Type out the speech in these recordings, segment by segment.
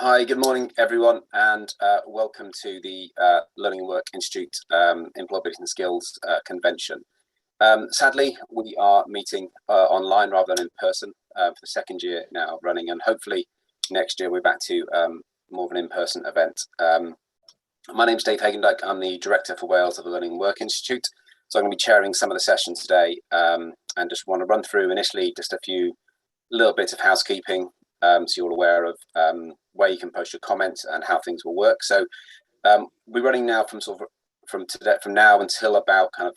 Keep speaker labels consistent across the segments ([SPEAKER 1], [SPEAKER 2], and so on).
[SPEAKER 1] Hi, good morning, everyone, and welcome to the Learning and Work Institute Employability and Skills Convention. Sadly, we are meeting online rather than in person for the second year now running, and hopefully next year we're back to more of an in-person event. My name's Dave Hagendijk. I'm the Director for Wales of the Learning and Work Institute. So I'm going to be chairing some of the sessions today and just want to run through initially just a few little bits of housekeeping so you're all aware of where you can post your comments and how things will work. So we're running now from now until about kind of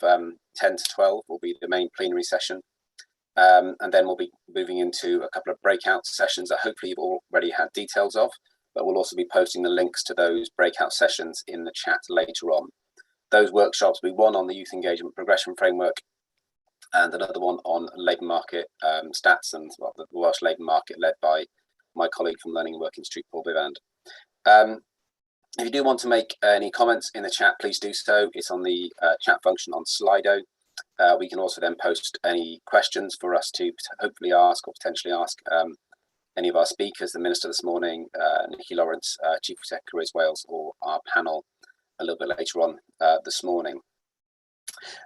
[SPEAKER 1] 10 to 12 will be the main plenary session. And then we'll be moving into a couple of breakout sessions that hopefully you've already had details of, but we'll also be posting the links to those breakout sessions in the chat later on. Those workshops will be one on the Youth Engagement Progression Framework and another one on labour market stats and the Welsh labour market, led by my colleague from Learning and Work Institute, Paul Vivand. If you do want to make any comments in the chat, please do so. It's on the chat function on Slido. We can also then post any questions for us to hopefully ask or potentially ask any of our speakers, the Minister this morning, Nikki Lawrence, Chief Executive of Wales, or our panel a little bit later on this morning.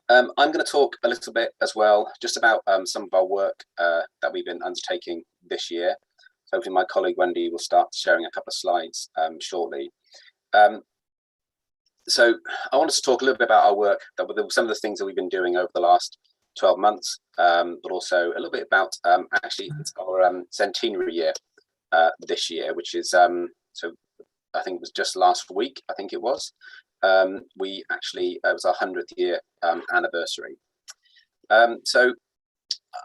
[SPEAKER 1] I'm going to talk a little bit as well just about some of our work that we've been undertaking this year. So hopefully my colleague Wendy will start sharing a couple of slides shortly. So I wanted to talk a little bit about our work, some of the things that we've been doing over the last 12 months, but also a little bit about actually it's our centenary year this year, which is so I think it was just last week, I think it was. It was our 100th year anniversary. So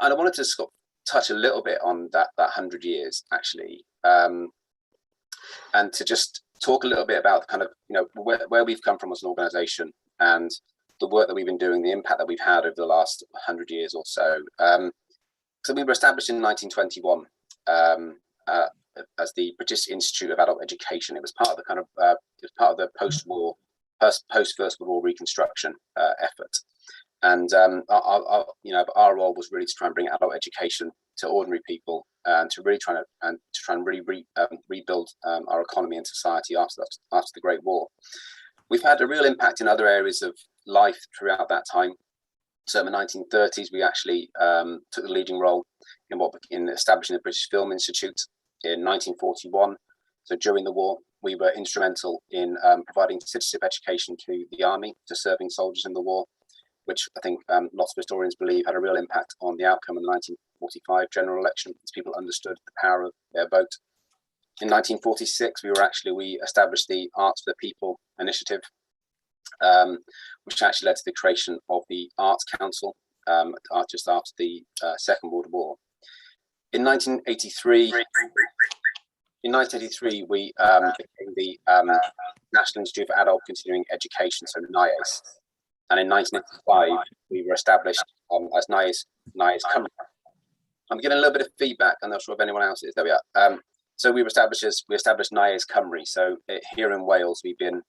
[SPEAKER 1] I wanted to sort of touch a little bit on that 100 years actually, and to just talk a little bit about kind of where we've come from as an organisation and the work that we've been doing, the impact that we've had over the last 100 years or so. So we were established in 1921 as the British Institute of Adult Education. It was part of the kind of post First World War reconstruction effort, and our role was really to try and bring adult education to ordinary people and to really try and rebuild our economy and society after the Great War. We've had a real impact in other areas of life throughout that time. So in the 1930s, we actually took the leading role in establishing the British Film Institute in 1941. So during the war, we were instrumental in providing citizenship education to the army, to serving soldiers in the war, which I think lots of historians believe had a real impact on the outcome of the 1945 general election, as people understood the power of their vote. In 1946, we established the Arts for the People initiative, which actually led to the creation of the Arts Council just after the Second World War. In 1983, we became the National Institute for Adult Continuing Education, so NIAS. And in 1985, we were established as NIAS Cymru. I'm getting a little bit of feedback. I'm not sure if anyone else is. There we are. So we established NIAS Cymru. So here in Wales, we've been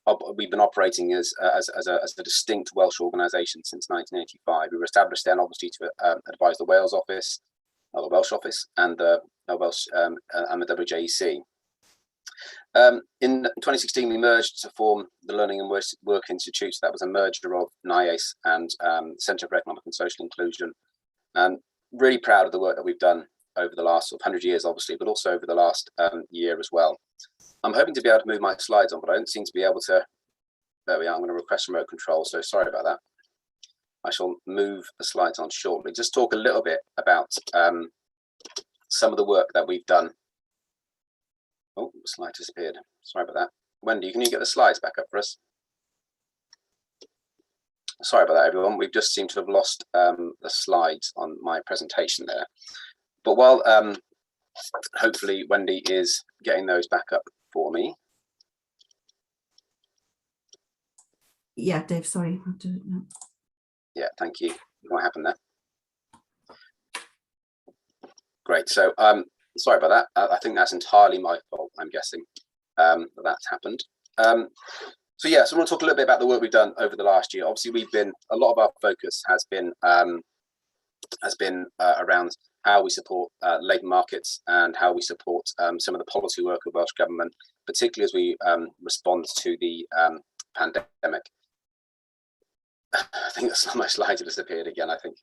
[SPEAKER 1] operating as a distinct Welsh organisation since 1985. We were established then, obviously, to advise the Welsh office, and the Welsh and the WJEC. In 2016, we merged to form the Learning and Work Institute. So that was a merger of NIAS and Centre for Economic and Social Inclusion. And really proud of the work that we've done over the last 100 years, obviously, but also over the last year as well. I'm hoping to be able to move my slides on, but I don't seem to be able to. There we are. I'm going to request remote control, so sorry about that. I shall move the slides on shortly. Just talk a little bit about some of the work that we've done. Oh, the slide disappeared. Sorry about that. Wendy, can you get the slides back up for us? Sorry about that, everyone. We've just seemed to have lost the slides on my presentation there. But while hopefully Wendy is getting those back up for me.
[SPEAKER 2] Yeah, Dave, sorry. I'll do it now.
[SPEAKER 1] Yeah, thank you. What happened there? Great. So sorry about that. I think that's entirely my fault, I'm guessing, that's happened. So I want to talk a little bit about the work we've done over the last year. Obviously, a lot of our focus has been around how we support labour markets and how we support some of the policy work of Welsh Government, particularly as we respond to the pandemic. I think that's my slide disappeared again, I think.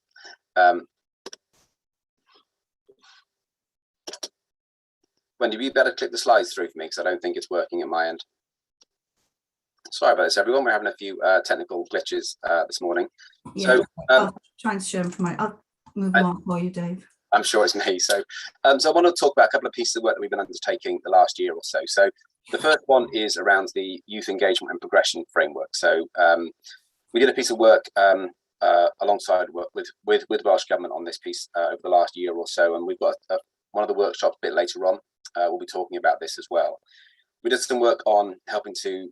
[SPEAKER 1] Wendy, you better click the slides through for me because I don't think it's working at my end. Sorry about this, everyone. We're having a few technical glitches this morning.
[SPEAKER 2] Yeah,
[SPEAKER 1] So
[SPEAKER 2] I'll try and share them for I'll move them on for you, Dave.
[SPEAKER 1] I'm sure it's me. So I want to talk about a couple of pieces of work that we've been undertaking the last year or so. So the first one is around the youth engagement and progression framework. So we did a piece of work alongside with Welsh Government on this piece over the last year or so, and we've got one of the workshops a bit later on. We'll be talking about this as well. We did some work on helping to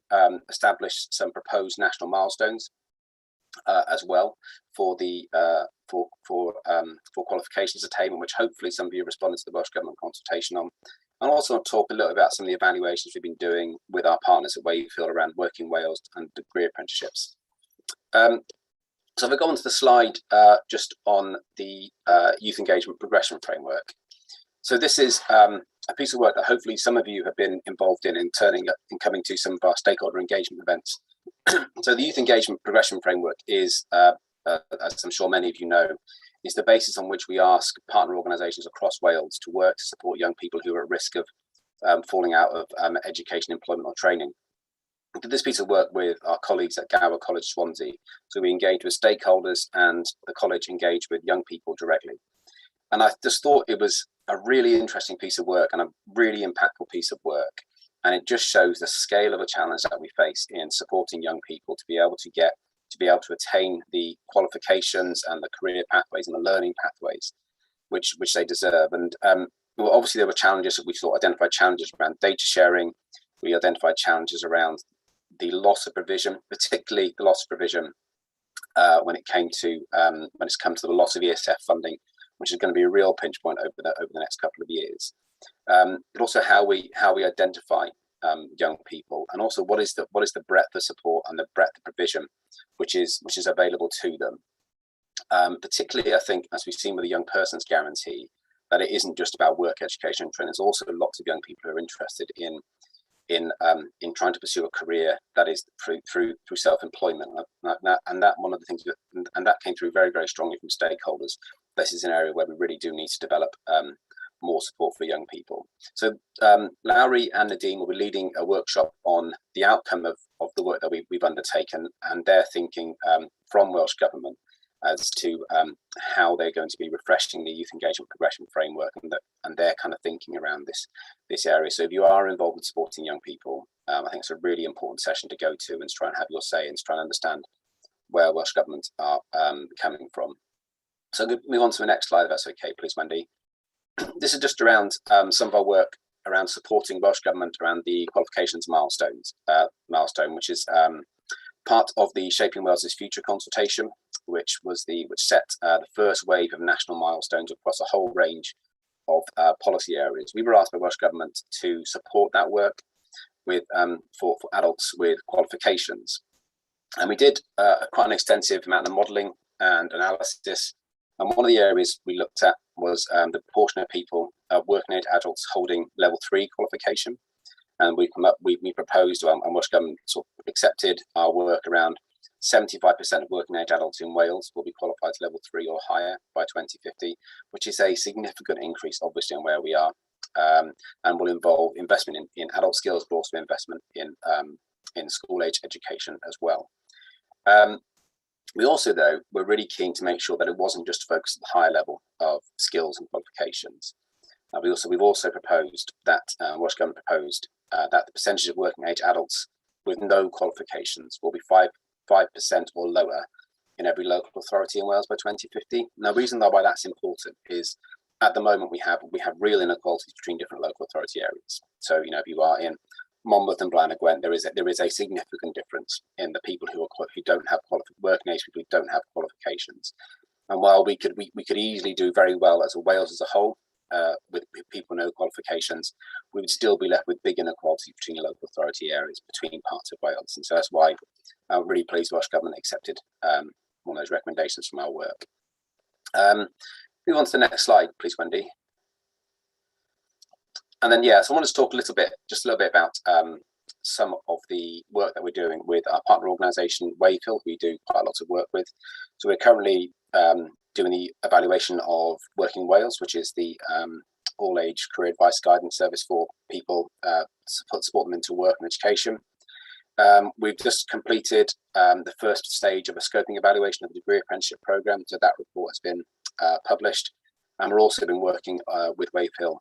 [SPEAKER 1] establish some proposed national milestones as well for the for qualifications attainment, which hopefully some of you responded to the Welsh Government consultation on. And also talk a little about some of the evaluations we've been doing with our partners at Wakefield around working Wales and degree apprenticeships. So if I go on to the slide just on the youth engagement progression framework. So this is a piece of work that hopefully some of you have been involved in turning up and coming to some of our stakeholder engagement events. So the youth engagement progression framework is, as I'm sure many of you know, is the basis on which we ask partner organisations across Wales to work to support young people who are at risk of falling out of education, employment or training. We did this piece of work with our colleagues at Gower College, Swansea. So we engaged with stakeholders and the college engaged with young people directly. And I just thought it was a really interesting piece of work and a really impactful piece of work. And it just shows the scale of a challenge that we face in supporting young people to be able to attain the qualifications and the career pathways and the learning pathways which they deserve. And well, obviously there were challenges that we identified challenges around data sharing. We identified challenges around the loss of provision, particularly the loss of provision when it's come to the loss of ESF funding, which is going to be a real pinch point over the next couple of years. But also how we identify young people, and also what is the breadth of support and the breadth of provision which is available to them. Particularly, I think, as we've seen with the Young Persons Guarantee, that it isn't just about work education and training. There's also lots of young people who are interested in trying to pursue a career that is through self-employment, and that one of the things that came through very, very strongly from stakeholders. This is an area where we really do need to develop more support for young people. So Lowry and Nadine will be leading a workshop on the outcome of the work that we've undertaken and their thinking from Welsh Government as to how they're going to be refreshing the youth engagement progression framework and their kind of thinking around this area. So if you are involved in supporting young people, I think it's a really important session to go to and to try and have your say and to try and understand where Welsh Government are coming from. So move on to the next slide, if that's okay, please, Wendy. This is just around some of our work around supporting Welsh Government around the qualifications milestone, which is part of the Shaping Wales's Future consultation, which set the first wave of national milestones across a whole range of policy areas. We were asked by Welsh Government to support that work with for adults with qualifications, and we did quite an extensive amount of modelling and analysis. And one of the areas we looked at was the proportion of people, working age adults holding level 3 qualification. And we proposed, and Welsh Government sort of accepted our work around 75% of working age adults in Wales will be qualified to level 3 or higher by 2050, which is a significant increase, obviously, on where we are, and will involve investment in adult skills, but also investment in school age education as well. We also, though, were really keen to make sure that it wasn't just focused at the higher level of skills and qualifications. We've also proposed that Welsh Government proposed that the percentage of working age adults with no qualifications will be 5% or lower in every local authority in Wales by 2050. Now, the reason why that's important is at the moment we have real inequalities between different local authority areas. So, if you are in Monmouth and Blaen y Gwent, there is a significant difference in the people who don't have working age people who don't have qualifications. And while we could easily do very well as Wales as a whole with people with no qualifications, we would still be left with big inequality between local authority areas between parts of Wales. And so that's why I'm really pleased Welsh Government accepted one of those recommendations from our work. Move on to the next slide, please, Wendy. And then, so I want to talk just a little bit about some of the work that we're doing with our partner organisation, Wayfield. We do quite a lot of work with. So we're currently doing the evaluation of Working Wales, which is the all-age career advice guidance service for people to support them into work and education. We've just completed the first stage of a scoping evaluation of the degree apprenticeship programme, so that report has been published, and we've also been working with Wayfield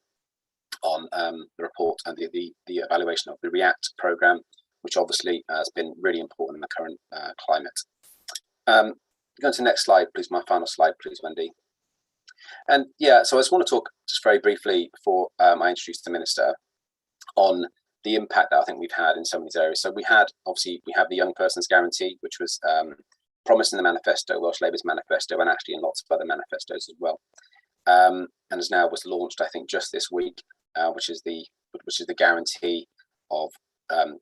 [SPEAKER 1] on the report and the evaluation of the React programme, which obviously has been really important in the current climate. Go to the next slide, please, my final slide, please, Wendy. And so I just want to talk just very briefly before I introduce the Minister on the impact that I think we've had in some of these areas. So we have the Young Persons Guarantee, which was promised in the manifesto, Welsh Labour's manifesto, and actually in lots of other manifestos as well. And as now was launched, I think, just this week, which is the guarantee of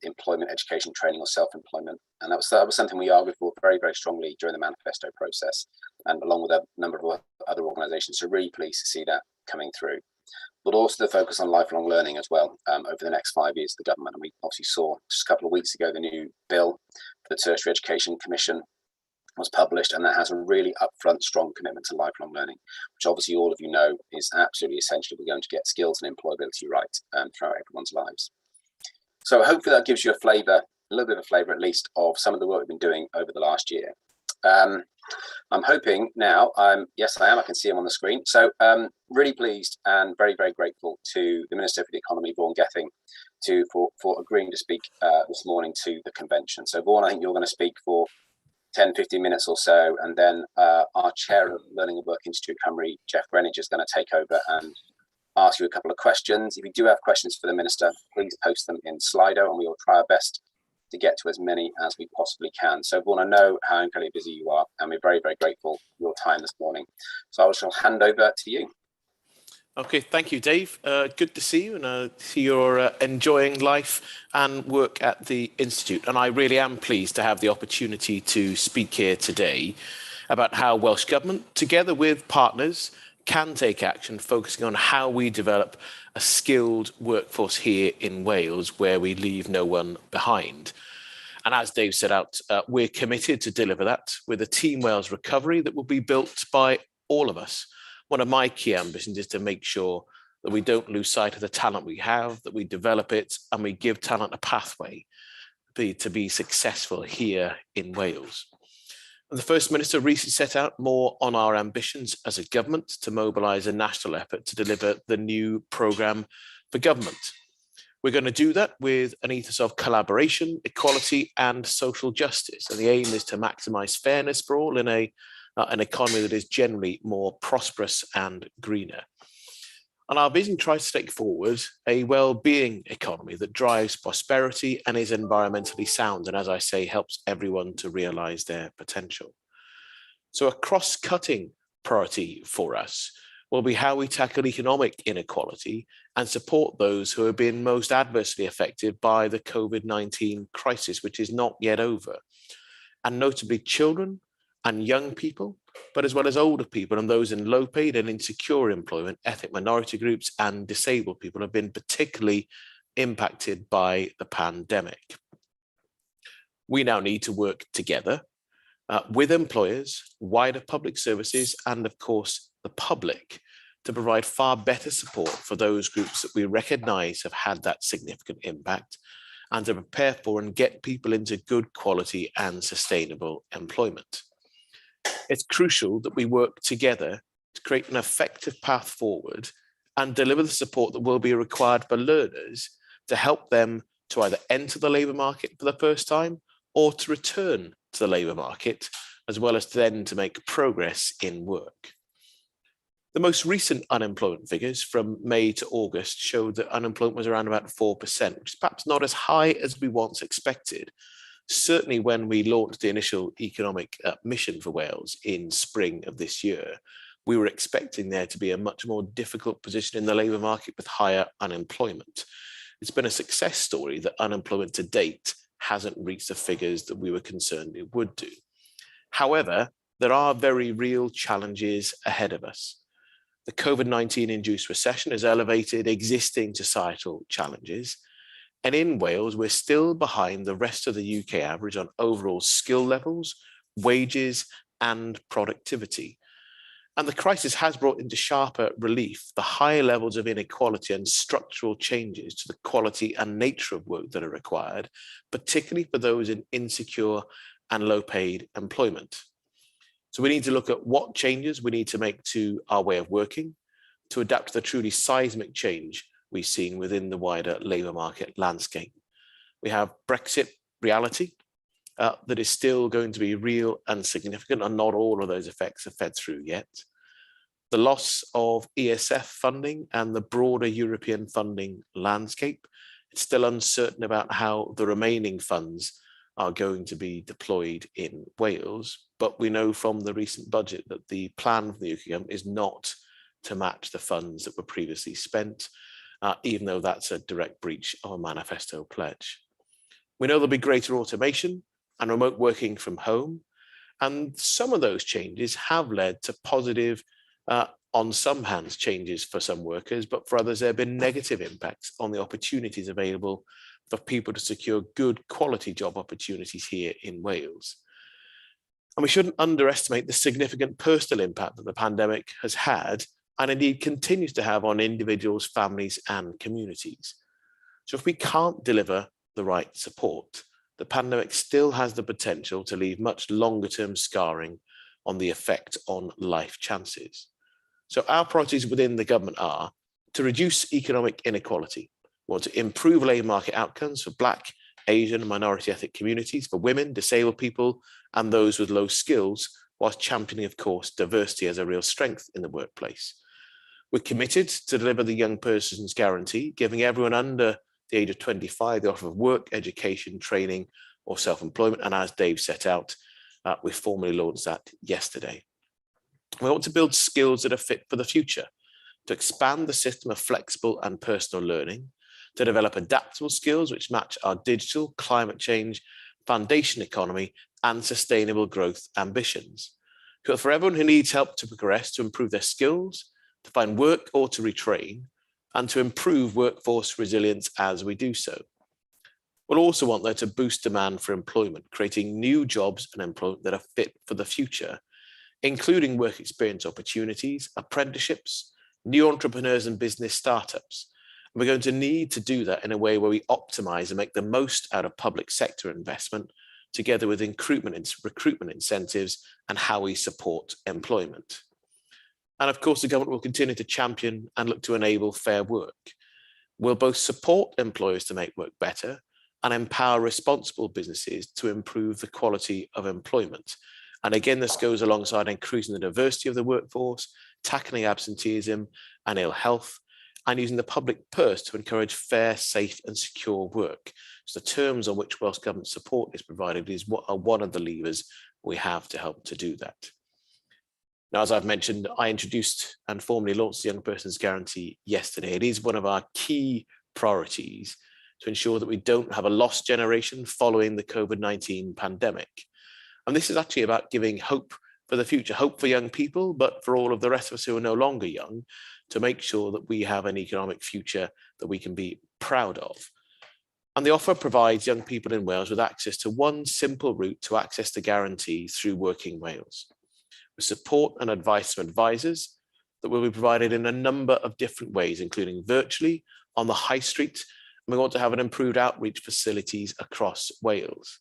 [SPEAKER 1] employment, education, training, or self-employment. And that was something we argued for very, very strongly during the manifesto process, and along with a number of other organisations. So really pleased to see that coming through. But also the focus on lifelong learning as well over the next 5 years, the government. And we obviously saw just a couple of weeks ago the new bill for the Tertiary Education Commission was published, and that has a really upfront, strong commitment to lifelong learning, which obviously all of you know is absolutely essential if we're going to get skills and employability right throughout everyone's lives. So hopefully that gives you a little bit of a flavour at least of some of the work we've been doing over the last year. I'm hoping now, yes, I am, I can see him on the screen. So really pleased and very, very grateful to the Minister for the Economy, Vaughan Gething, for agreeing to speak this morning to the convention. So Vaughan, I think you're going to speak for 10-15 minutes or so, and then our Chair of Learning and Work Institute, Cymru, Jeff Greenwich, is going to take over and ask you a couple of questions. If you do have questions for the Minister, please post them in Slido, and we will try our best to get to as many as we possibly can. So Vaughan, I know how incredibly busy you are, and we're very, very grateful for your time this morning. So I shall hand over to you.
[SPEAKER 3] Okay, thank you, Dave. Good to see you, and see you're enjoying life and work at the Institute. And I really am pleased to have the opportunity to speak here today about how Welsh Government, together with partners, can take action, focusing on how we develop a skilled workforce here in Wales, where we leave no one behind. And as Dave set out, we're committed to deliver that with a Team Wales recovery that will be built by all of us. One of my key ambitions is to make sure that we don't lose sight of the talent we have, that we develop it, and we give talent a pathway to be successful here in Wales. The First Minister recently set out more on our ambitions as a government to mobilise a national effort to deliver the new programme for government. We're going to do that with an ethos of collaboration, equality and social justice. And the aim is to maximise fairness for all in an economy that is generally more prosperous and greener. And our vision tries to take forward a well-being economy that drives prosperity and is environmentally sound, and as I say, helps everyone to realise their potential. So a cross-cutting priority for us will be how we tackle economic inequality and support those who have been most adversely affected by the COVID-19 crisis, which is not yet over, and notably children and young people, but as well as older people and those in low paid and insecure employment, ethnic minority groups and disabled people have been particularly impacted by the pandemic. We now need to work together with employers, wider public services, and of course the public to provide far better support for those groups that we recognise have had that significant impact, and to prepare for and get people into good quality and sustainable employment. It's crucial that we work together to create an effective path forward and deliver the support that will be required for learners to help them to either enter the labour market for the first time or to return to the labour market, as well as then to make progress in work. The most recent unemployment figures from May to August showed that unemployment was around about 4%, which is perhaps not as high as we once expected. Certainly when we launched the initial economic mission for Wales in spring of this year, we were expecting there to be a much more difficult position in the labour market with higher unemployment. It's been a success story that unemployment to date hasn't reached the figures that we were concerned it would do. However, there are very real challenges ahead of us. The COVID-19 induced recession has elevated existing societal challenges. And in Wales, we're still behind the rest of the UK average on overall skill levels, wages, and productivity. And the crisis has brought into sharper relief the higher levels of inequality and structural changes to the quality and nature of work that are required, particularly for those in insecure and low-paid employment. So we need to look at what changes we need to make to our way of working to adapt to the truly seismic change we've seen within the wider labour market landscape. We have Brexit reality that is still going to be real and significant, and not all of those effects are fed through yet. The loss of ESF funding and the broader European funding landscape. It's still uncertain about how the remaining funds are going to be deployed in Wales, but we know from the recent budget that the plan for the UK government is not to match the funds that were previously spent, even though that's a direct breach of a manifesto pledge. We know there'll be greater automation and remote working from home, and some of those changes have led to positive, on some hands, changes for some workers, but for others there have been negative impacts on the opportunities available for people to secure good quality job opportunities here in Wales. And we shouldn't underestimate the significant personal impact that the pandemic has had, and indeed continues to have, on individuals, families, and communities. So if we can't deliver the right support, the pandemic still has the potential to leave much longer-term scarring on the effect on life chances. So our priorities within the government are to reduce economic inequality. We want to improve labour market outcomes for Black, Asian, and minority ethnic communities, for women, disabled people, and those with low skills, whilst championing, of course, diversity as a real strength in the workplace. We're committed to deliver the Young Persons Guarantee, giving everyone under the age of 25 the offer of work, education, training, or self-employment. And as Dave set out, we formally launched that yesterday. We want to build skills that are fit for the future, to expand the system of flexible and personal learning, to develop adaptable skills which match our digital, climate change, foundation economy, and sustainable growth ambitions. But for everyone who needs help to progress, to improve their skills, to find work or to retrain, and to improve workforce resilience as we do so. We'll also want there to boost demand for employment, creating new jobs and employment that are fit for the future, including work experience opportunities, apprenticeships, new entrepreneurs and business startups. And we're going to need to do that in a way where we optimize and make the most out of public sector investment, together with recruitment incentives and how we support employment. And of course, the government will continue to champion and look to enable fair work. We'll both support employers to make work better and empower responsible businesses to improve the quality of employment. And again, this goes alongside increasing the diversity of the workforce, tackling absenteeism and ill health, and using the public purse to encourage fair, safe and secure work. So the terms on which Welsh Government support is provided is one of the levers we have to help to do that. Now, as I've mentioned, I introduced and formally launched the Young Persons Guarantee yesterday. It is one of our key priorities to ensure that we don't have a lost generation following the COVID-19 pandemic. And this is actually about giving hope for the future, hope for young people, but for all of the rest of us who are no longer young, to make sure that we have an economic future that we can be proud of. And the offer provides young people in Wales with access to one simple route to access the guarantee through Working Wales, with support and advice from advisors that will be provided in a number of different ways, including virtually, on the high street, and we want to have an improved outreach facilities across Wales.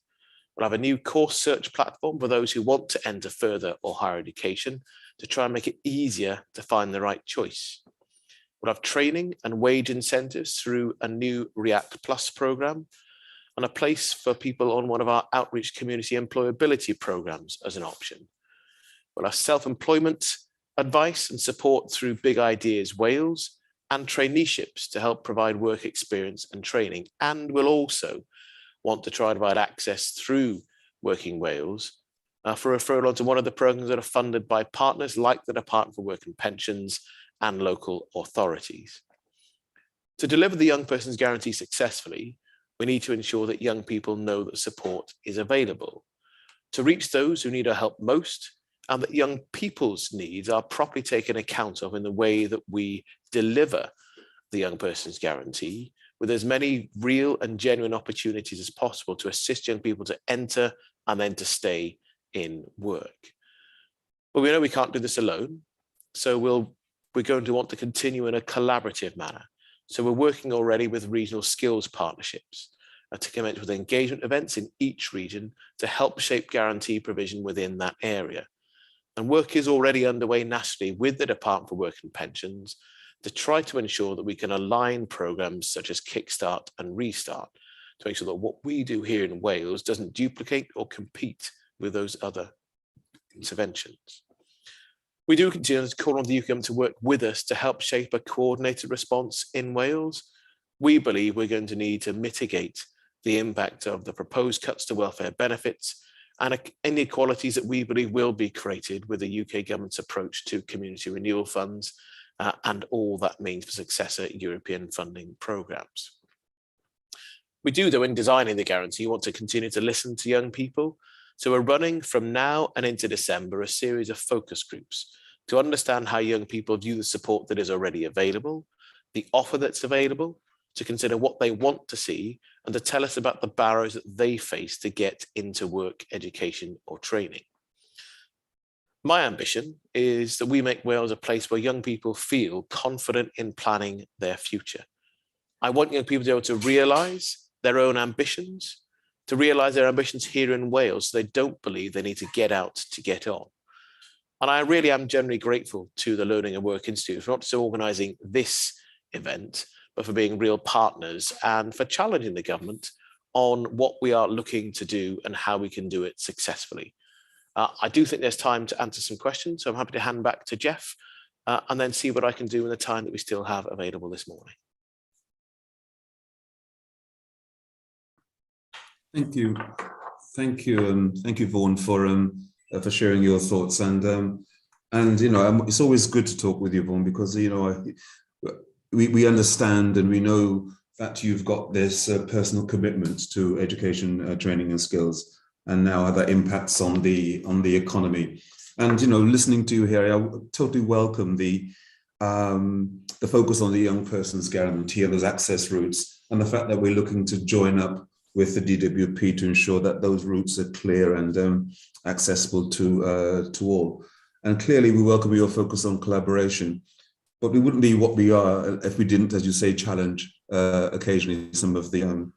[SPEAKER 3] We'll have a new course search platform for those who want to enter further or higher education to try and make it easier to find the right choice. We'll have training and wage incentives through a new React Plus program, and a place for people on one of our outreach community employability programs as an option. We'll have self-employment advice and support through Big Ideas Wales and traineeships to help provide work experience and training. And we'll also want to try to provide access through Working Wales for referral onto one of the programs that are funded by partners like the Department for Work and Pensions and local authorities. To deliver the Young Persons Guarantee successfully, we need to ensure that young people know that support is available. To reach those who need our help most and that young people's needs are properly taken account of in the way that we deliver the Young Person's Guarantee, with as many real and genuine opportunities as possible to assist young people to enter and then to stay in work. But we know we can't do this alone, so we're going to want to continue in a collaborative manner. So we're working already with regional skills partnerships to commence with engagement events in each region to help shape guarantee provision within that area. And work is already underway nationally with the Department for Work and Pensions to try to ensure that we can align programs such as Kickstart and Restart to make sure that what we do here in Wales doesn't duplicate or compete with those other interventions. We do continue to call on the UK government to work with us to help shape a coordinated response in Wales. We believe we're going to need to mitigate the impact of the proposed cuts to welfare benefits and inequalities that we believe will be created with the UK government's approach to community renewal funds and all that means for successor European funding programmes. We do, though, in designing the guarantee, want to continue to listen to young people. So we're running from now and into December a series of focus groups to understand how young people view the support that is already available, the offer that's available, to consider what they want to see, and to tell us about the barriers that they face to get into work, education, or training. My ambition is that we make Wales a place where young people feel confident in planning their future. I want young people to be able to realise their own ambitions, to realise their ambitions here in Wales, so they don't believe they need to get out to get on. And I really am genuinely grateful to the Learning and Work Institute for not just organising this event, but for being real partners and for challenging the government on what we are looking to do and how we can do it successfully. I do think there's time to answer some questions, so I'm happy to hand back to Jeff and then see what I can do in the time that we still have available this morning.
[SPEAKER 4] Thank you, Vaughan, for sharing your thoughts. And you know, it's always good to talk with you, Vaughan, because you know we understand and we know that you've got this personal commitment to education, training, and skills, and now how that impacts on the economy. And you know, listening to you here, I totally welcome the focus on the young person's guarantee, those access routes, and the fact that we're looking to join up with the DWP to ensure that those routes are clear and accessible to all. And clearly we welcome your focus on collaboration, but we wouldn't be what we are if we didn't, as you say, challenge occasionally some of the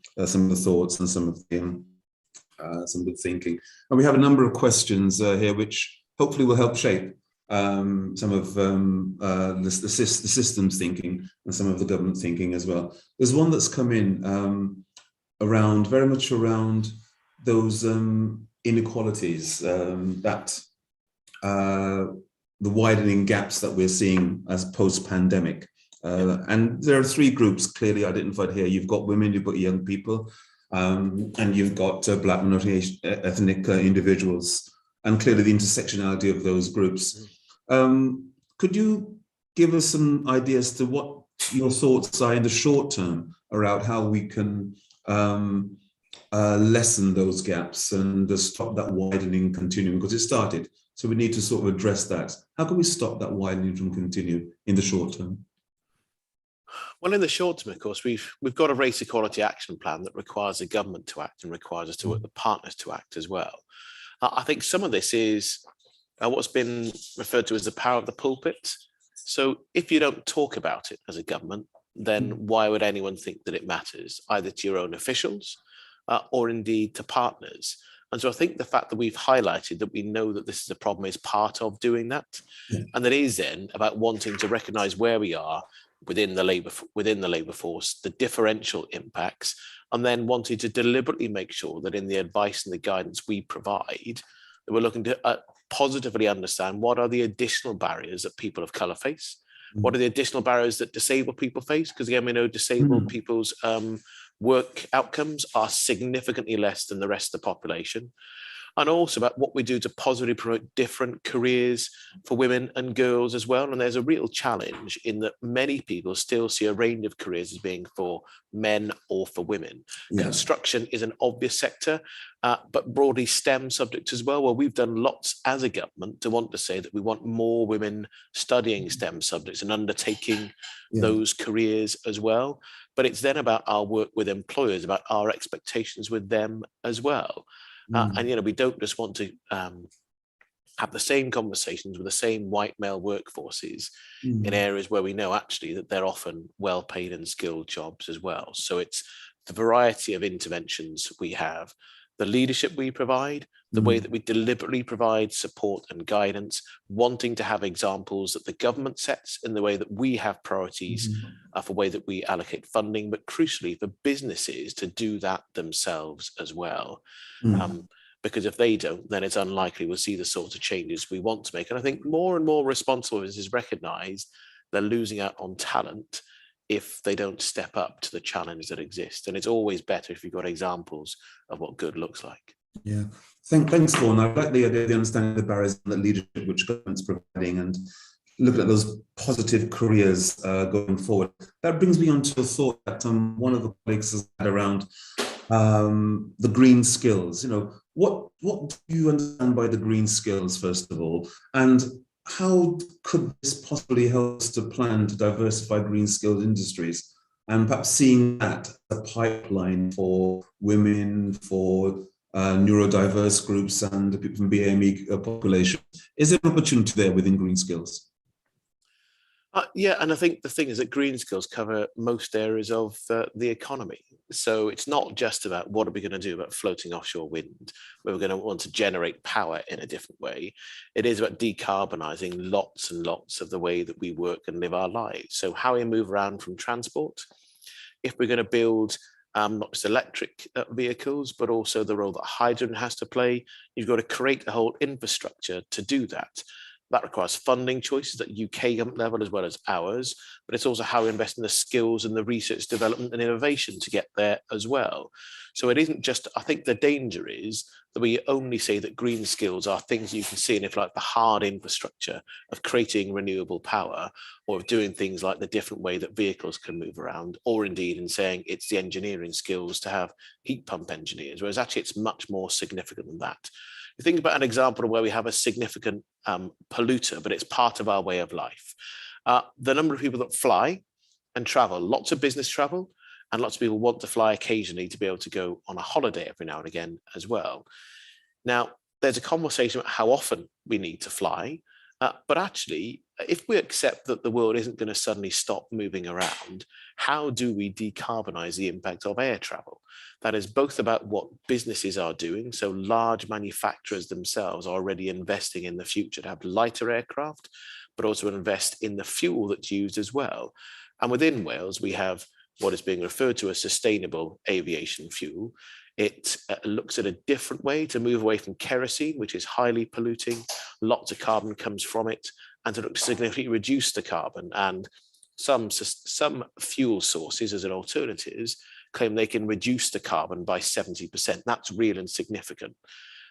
[SPEAKER 4] thoughts and some of the thinking. And we have a number of questions here which hopefully will help shape some of the systems thinking and some of the government thinking as well. There's one that's come in very much around those inequalities, that the widening gaps that we're seeing as post-pandemic. And there are three groups clearly identified here. You've got women, you've got young people, and you've got Black minority ethnic individuals, and clearly the intersectionality of those groups. Could you give us some ideas to what your thoughts are in the short term around how we can lessen those gaps and stop that widening continuing, because it started, so we need to sort of address that. How can we stop that widening from continuing in the short term?
[SPEAKER 3] Well, in the short term, of course, we've got a race equality action plan that requires the government to act and requires us to work with partners to act as well. I think some of this is what's been referred to as the power of the pulpit. So if you don't talk about it as a government, then why would anyone think that it matters, either to your own officials or indeed to partners? And so I think the fact that we've highlighted that we know that this is a problem is part of doing that. And that is then about wanting to recognise where we are within the labour force, the differential impacts, and then wanting to deliberately make sure that in the advice and the guidance we provide, that we're looking to positively understand what are the additional barriers that people of colour face. What are the additional barriers that disabled people face? Because again, we know disabled people's work outcomes are significantly less than the rest of the population. and also about what we do to positively promote different careers for women and girls as well. And there's a real challenge in that many people still see a range of careers as being for men or for women.
[SPEAKER 4] Yeah.
[SPEAKER 3] Construction is an obvious sector, but broadly STEM subjects as well. Well, we've done lots as a government to want to say that we want more women studying STEM subjects and undertaking those careers as well. But it's then about our work with employers, about our expectations with them as well. And, you know, we don't just want to have the same conversations with the same white male workforces in areas where we know actually that they're often well paid and skilled jobs as well. So it's the variety of interventions we have, the leadership we provide, the way that we deliberately provide support and guidance, wanting to have examples that the government sets in the way that we have priorities for the way that we allocate funding, but crucially for businesses to do that themselves as well. Because if they don't, then it's unlikely we'll see the sorts of changes we want to make. And I think more and more responsible businesses recognise they're losing out on talent if they don't step up to the challenge that exists. And it's always better if you've got examples of what good looks like.
[SPEAKER 4] Yeah, thanks, Vaughan. I like the idea of the understanding the barriers and the leadership which government's providing and looking at those positive careers going forward. That brings me on to a thought that one of the colleagues has had around the green skills. You know, what do you understand by the green skills, first of all? And how could this possibly help us to plan to diversify green skilled industries? And perhaps seeing that as a pipeline for women, for neurodiverse groups and people from BAME population. Is there an opportunity there within green skills?
[SPEAKER 3] Yeah, and I think the thing is that green skills cover most areas of the economy. So it's not just about what are we going to do about floating offshore wind, where we're going to want to generate power in a different way. It is about decarbonising lots and lots of the way that we work and live our lives. So how we move around from transport, if we're going to build not just electric vehicles, but also the role that hydrogen has to play, you've got to create a whole infrastructure to do that. That requires funding choices at UK government level as well as ours, but it's also how we invest in the skills and the research, development and innovation to get there as well. So it isn't just, I think the danger is that we only say that green skills are things you can see in, if like, the hard infrastructure of creating renewable power, or of doing things like the different way that vehicles can move around, or indeed in saying it's the engineering skills to have heat pump engineers, whereas actually it's much more significant than that. You think about an example of where we have a significant polluter, but it's part of our way of life. The number of people that fly and travel, lots of business travel, and lots of people want to fly occasionally to be able to go on a holiday every now and again as well. Now, there's a conversation about how often we need to fly, but actually, if we accept that the world isn't going to suddenly stop moving around, how do we decarbonize the impact of air travel? That is both about what businesses are doing. So large manufacturers themselves are already investing in the future to have lighter aircraft, but also invest in the fuel that's used as well. And within Wales, we have what is being referred to as sustainable aviation fuel. It looks at a different way to move away from kerosene, which is highly polluting. Lots of carbon comes from it, and to look to significantly reduce the carbon. And some fuel sources as an alternatives claim they can reduce the carbon by 70%. That's real and significant.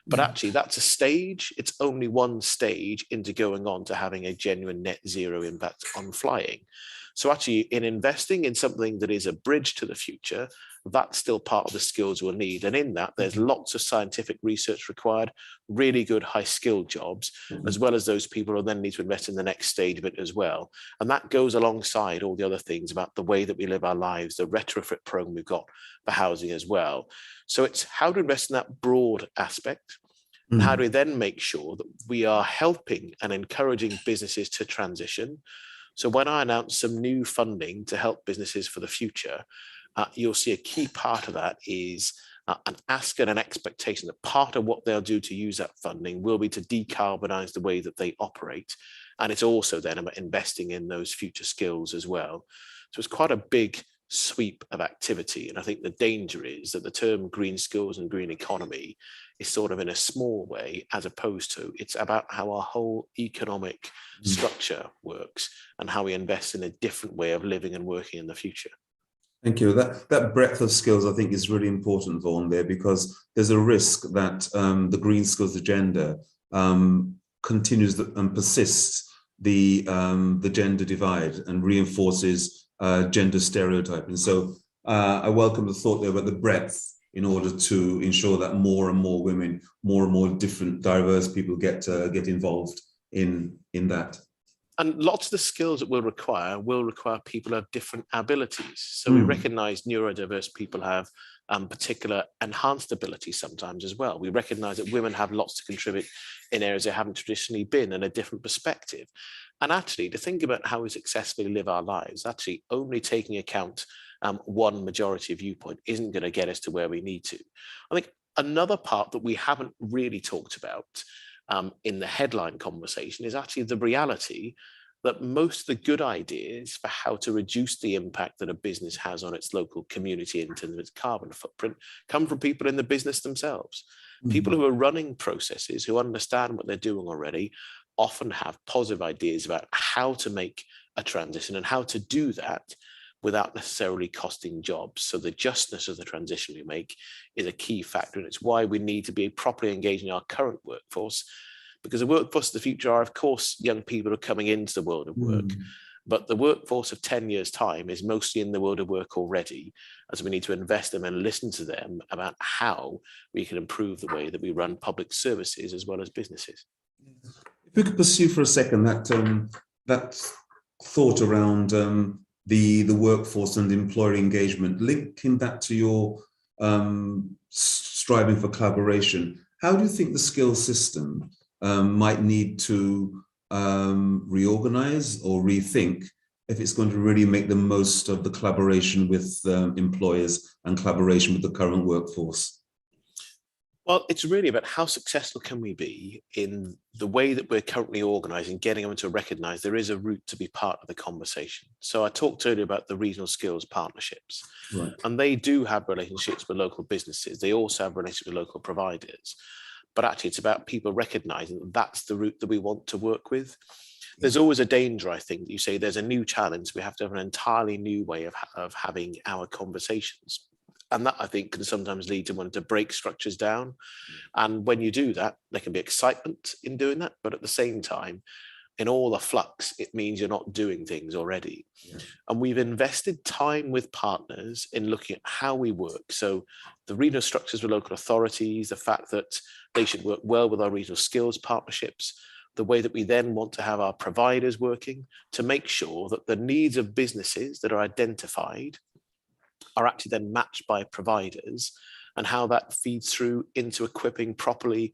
[SPEAKER 3] But actually, that's a stage. It's only one stage into going on to having a genuine net zero impact on flying. So actually, in investing in something that is a bridge to the future, that's still part of the skills we'll need. And in that, there's lots of scientific research required, really good high-skilled jobs, as well as those people who then need to invest in the next stage of it as well. And that goes alongside all the other things about the way that we live our lives, the retrofit program we've got for housing as well. So it's how to invest in that broad aspect. And how do we then make sure that we are helping and encouraging businesses to transition? So when I announce some new funding to help businesses for the future, you'll see a key part of that is an ask and an expectation that part of what they'll do to use that funding will be to decarbonize the way that they operate. And it's also then about investing in those future skills as well. So it's quite a big sweep of activity. And I think the danger is that the term green skills and green economy is sort of in a small way, as opposed to it's about how our whole economic structure works and how we invest in a different way of living and working in the future.
[SPEAKER 4] Thank you. That breadth of skills, I think, is really important, Vaughan, there, because there's a risk that the green skills agenda continues and persists the gender divide and reinforces gender stereotyping. So I welcome the thought there about the breadth in order to ensure that more and more women, more and more different, diverse people get involved in that.
[SPEAKER 3] And lots of the skills that will require people who have different abilities. So we recognize neurodiverse people have particular enhanced abilities sometimes as well. We recognize that women have lots to contribute in areas they haven't traditionally been, and a different perspective. And actually, to think about how we successfully live our lives, actually only taking account one majority viewpoint isn't going to get us to where we need to. I think another part that we haven't really talked about in the headline conversation is actually the reality that most of the good ideas for how to reduce the impact that a business has on its local community in terms of its carbon footprint come from people in the business themselves. People who are running processes, who understand what they're doing already, often have positive ideas about how to make a transition and how to do that without necessarily costing jobs. So the justness of the transition we make is a key factor, and it's why we need to be properly engaged in our current workforce, because the workforce of the future are, of course, young people who are coming into the world of work, but the workforce of 10 years' time is mostly in the world of work already, as we need to invest them and listen to them about how we can improve the way that we run public services as well as businesses.
[SPEAKER 4] If we could pursue for a second that thought around the workforce and employer engagement, linking that to your striving for collaboration, how do you think the skills system might need to reorganize or rethink if it's going to really make the most of the collaboration with employers and collaboration with the current workforce?
[SPEAKER 3] Well, it's really about how successful can we be in the way that we're currently organising, getting them to recognise there is a route to be part of the conversation. So I talked earlier about the regional skills partnerships, right, and they do have relationships with local businesses. They also have relationships with local providers. But actually, it's about people recognising that that's the route that we want to work with. There's always a danger, I think, that you say there's a new challenge. We have to have an entirely new way of having our conversations. And that, I think, can sometimes lead to wanting to break structures down. And when you do that, there can be excitement in doing that. But at the same time, in all the flux, it means you're not doing things already. Yeah. And we've invested time with partners in looking at how we work. So the regional structures with local authorities, the fact that they should work well with our regional skills partnerships, the way that we then want to have our providers working to make sure that the needs of businesses that are identified are actually then matched by providers, and how that feeds through into equipping properly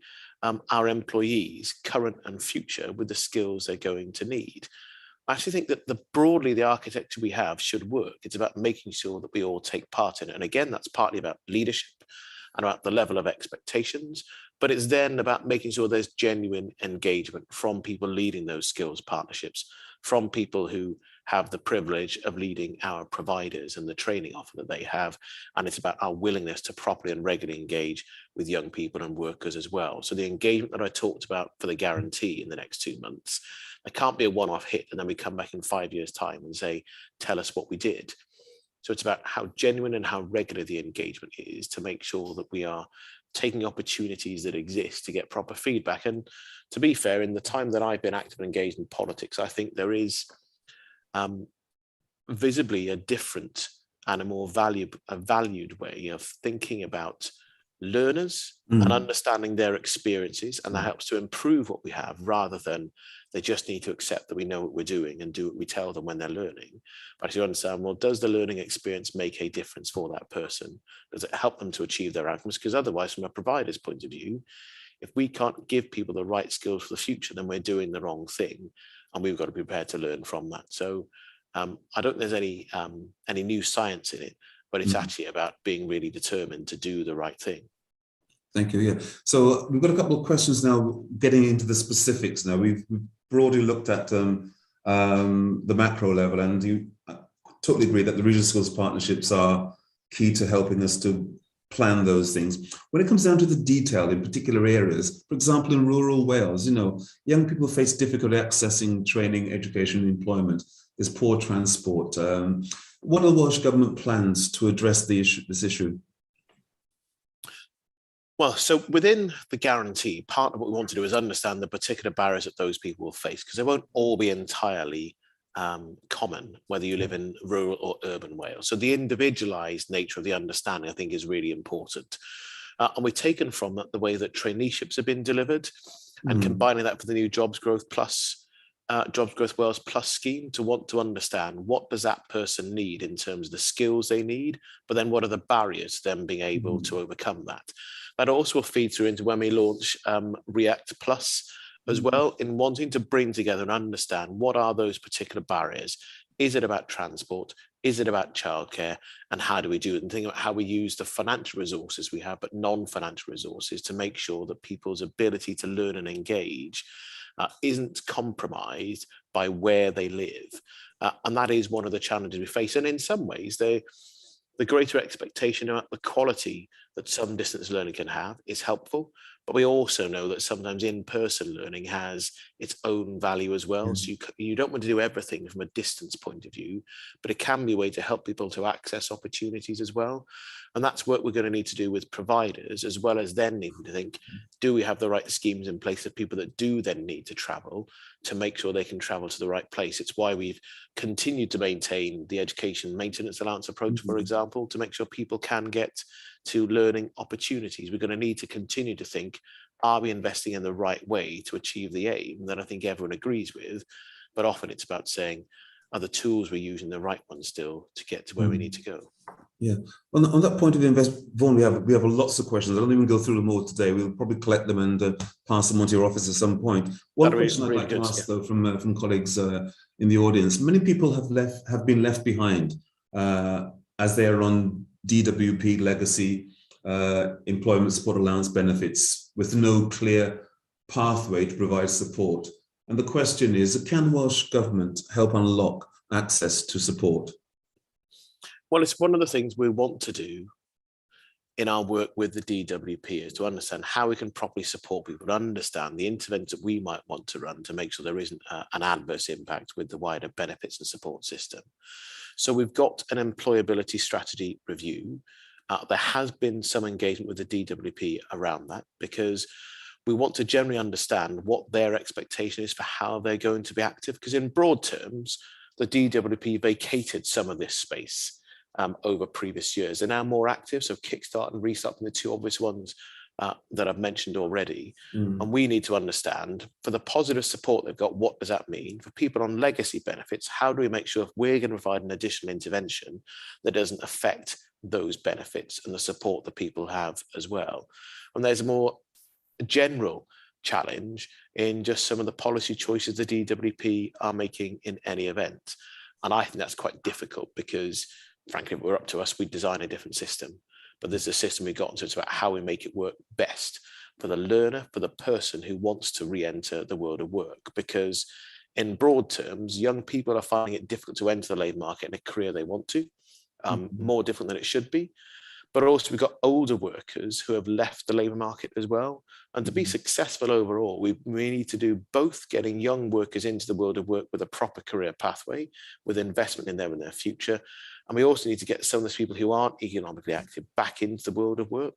[SPEAKER 3] our employees, current and future, with the skills they're going to need. I actually think that broadly the architecture we have should work. It's about making sure that we all take part in it. And again, that's partly about leadership and about the level of expectations, but it's then about making sure there's genuine engagement from people leading those skills partnerships, from people who have the privilege of leading our providers and the training offer that they have. And it's about our willingness to properly and regularly engage with young people and workers as well. So the engagement that I talked about for the guarantee in the next 2 months, it can't be a one-off hit and then we come back in 5 years' time and say, tell us what we did. So it's about how genuine and how regular the engagement is to make sure that we are taking opportunities that exist to get proper feedback. And to be fair, in the time that I've been active and engaged in politics, I think there is visibly a different and a more valued way of thinking about learners and understanding their experiences, and that helps to improve what we have, rather than they just need to accept that we know what we're doing and do what we tell them when they're learning. But to understand, well, does the learning experience make a difference for that person? Does it help them to achieve their outcomes? Because otherwise, from a provider's point of view, if we can't give people the right skills for the future, then we're doing the wrong thing, and we've got to be prepared to learn from that. So I don't think there's any new science in it, but it's actually about being really determined to do the right thing.
[SPEAKER 4] Thank you. Yeah. So we've got a couple of questions now, getting into the specifics now. We've broadly looked at the macro level, and you totally agree that the regional skills partnerships are key to helping us to plan those things. When it comes down to the detail in particular areas, for example, in rural Wales, young people face difficulty accessing training, education, and employment. There's poor transport. What are Welsh Government plans to address this issue?
[SPEAKER 3] Well, so within the guarantee, part of what we want to do is understand the particular barriers that those people will face, because they won't all be entirely common, whether you live in rural or urban Wales. So the individualised nature of the understanding, I think, is really important. And we've taken from that the way that traineeships have been delivered and combining that with the new Jobs Growth Wales Plus scheme to want to understand what does that person need in terms of the skills they need, but then what are the barriers to them being able to overcome that. That also will feed through into when we launch React Plus as well, in wanting to bring together and understand what are those particular barriers. Is it about transport? Is it about childcare? And how do we do it? And think about how we use the financial resources we have, but non-financial resources, to make sure that people's ability to learn and engage isn't compromised by where they live. And that is one of the challenges we face. And in some ways, the greater expectation about the quality that some distance learning can have is helpful. But we also know that sometimes in-person learning has its own value as well. So you don't want to do everything from a distance point of view, but it can be a way to help people to access opportunities as well. And that's what we're going to need to do with providers, as well as then needing to think, do we have the right schemes in place for people that do then need to travel, to make sure they can travel to the right place? It's why we've continued to maintain the education maintenance allowance approach, for example, to make sure people can get to learning opportunities. We're going to need to continue to think, are we investing in the right way to achieve the aim that I think everyone agrees with? But often it's about saying, are the tools we're using the right ones still to get to where we need to go?
[SPEAKER 4] Yeah, on that point of investment, Vaughan, we have lots of questions. I don't even go through them all today. We'll probably collect them and pass them on to your office at some point. One question I'd like to ask, though, from colleagues in the audience: many people have been left behind as they are on DWP legacy employment support allowance benefits with no clear pathway to provide support. And the question is, can Welsh Government help unlock access to support?
[SPEAKER 3] Well, it's one of the things we want to do in our work with the DWP, is to understand how we can properly support people, to understand the interventions that we might want to run to make sure there isn't an adverse impact with the wider benefits and support system. So we've got an employability strategy review. There has been some engagement with the DWP around that, because we want to generally understand what their expectation is for how they're going to be active. Because in broad terms, the DWP vacated some of this space over previous years. They're now more active, so Kickstart and Restart are the two obvious ones that I've mentioned already. And we need to understand, for the positive support they've got, what does that mean? For people on legacy benefits, how do we make sure if we're going to provide an additional intervention that doesn't affect those benefits and the support that people have as well? And there's a more general challenge in just some of the policy choices the DWP are making in any event. And I think that's quite difficult, because frankly, if it were up to us, we'd design a different system. But there's a system we've got, so it's about how we make it work best for the learner, for the person who wants to re-enter the world of work. Because in broad terms, young people are finding it difficult to enter the labour market in a career they want to, more different than it should be. But also we've got older workers who have left the labour market as well. And to be successful overall, we need to do both getting young workers into the world of work with a proper career pathway, with investment in them and their future. And we also need to get some of those people who aren't economically active back into the world of work.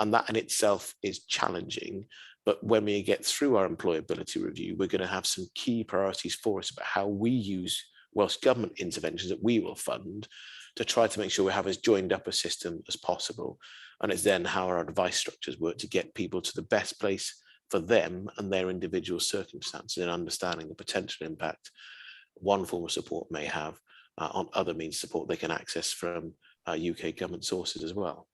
[SPEAKER 3] And that in itself is challenging. But when we get through our employability review, we're going to have some key priorities for us about how we use Welsh Government interventions that we will fund to try to make sure we have as joined up a system as possible. And it's then how our advice structures work to get people to the best place for them and their individual circumstances, and understanding the potential impact one form of support may have on other means of support they can access from UK government sources as well.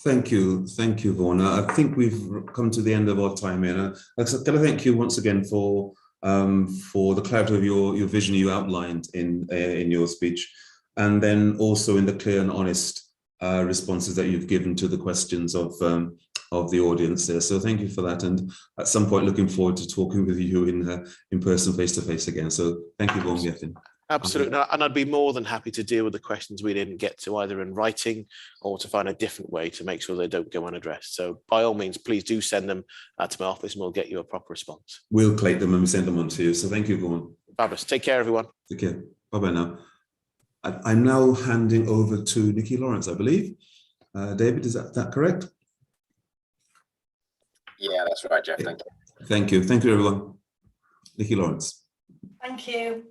[SPEAKER 4] Thank you, Vaughan. I think we've come to the end of our time here. I'm going to thank you once again for the clarity of your vision you outlined in your speech, and then also in the clear and honest responses that you've given to the questions of the audience there. So thank you for that, and at some point looking forward to talking with you in person, face to face again. So thank you, Vaughan.
[SPEAKER 3] Absolutely, and I'd be more than happy to deal with the questions we didn't get to, either in writing or to find a different way to make sure they don't go unaddressed. So by all means, please do send them to my office and we'll get you a proper response.
[SPEAKER 4] We'll collect them and send them on to you. So thank you, Vaughan.
[SPEAKER 3] Fabulous. Take care, everyone.
[SPEAKER 4] Take care. Bye-bye now. I'm now handing over to Nikki Lawrence, I believe. David, is that correct?
[SPEAKER 1] Yeah, that's right, Jeff. Thank you.
[SPEAKER 4] Thank you. Thank you, everyone. Nikki Lawrence.
[SPEAKER 5] Thank you.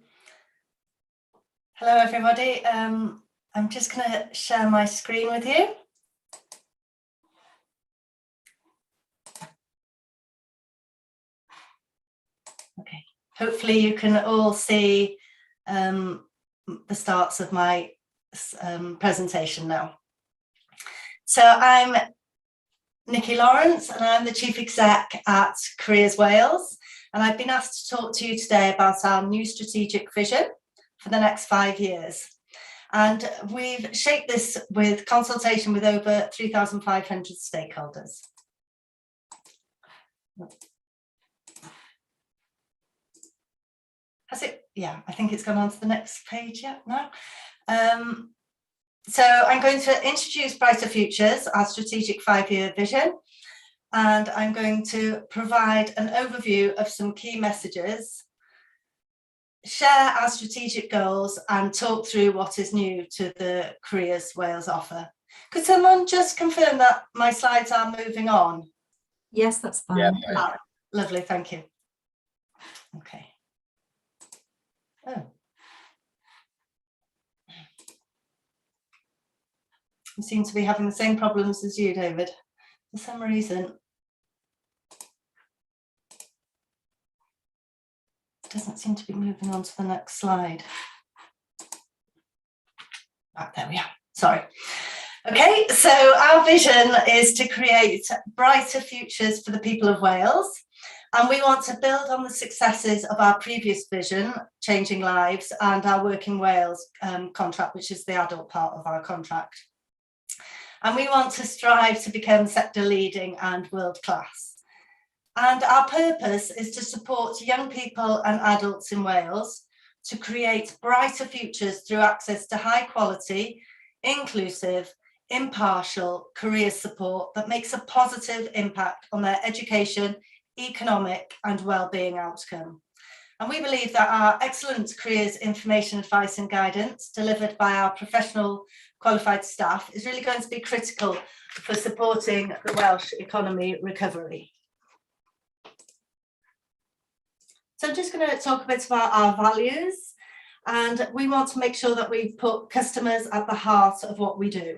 [SPEAKER 5] Hello, everybody. I'm just going to share my screen with you. Okay. Hopefully you can all see the starts of my presentation now. So I'm Nikki Lawrence and I'm the Chief Exec at Careers Wales, and I've been asked to talk to you today about our new strategic vision for the next 5 years. And we've shaped this with consultation with over 3,500 stakeholders. Has it? Yeah, I think it's gone on to the next page yet now. So I'm going to introduce Brighter Futures, our strategic 5-year vision, and I'm going to provide an overview of some key messages, share our strategic goals, and talk through what is new to the Careers Wales offer. Could someone just confirm that my slides are moving on?
[SPEAKER 2] Yes, that's fine.
[SPEAKER 1] Yeah.
[SPEAKER 5] Ah, lovely, thank you. Okay. Oh. I seem to be having the same problems as you, David, for some reason. It doesn't seem to be moving on to the next slide. Ah, there we are. Sorry. Okay, so our vision is to create brighter futures for the people of Wales. And we want to build on the successes of our previous vision, Changing Lives, and our Working Wales contract, which is the adult part of our contract. And we want to strive to become sector leading and world class. And our purpose is to support young people and adults in Wales to create brighter futures through access to high quality, inclusive, impartial career support that makes a positive impact on their education, economic and well-being outcome. And we believe that our excellent careers information, advice and guidance delivered by our professional qualified staff is really going to be critical for supporting the Welsh economy recovery. So I'm just going to talk a bit about our values, and we want to make sure that we put customers at the heart of what we do.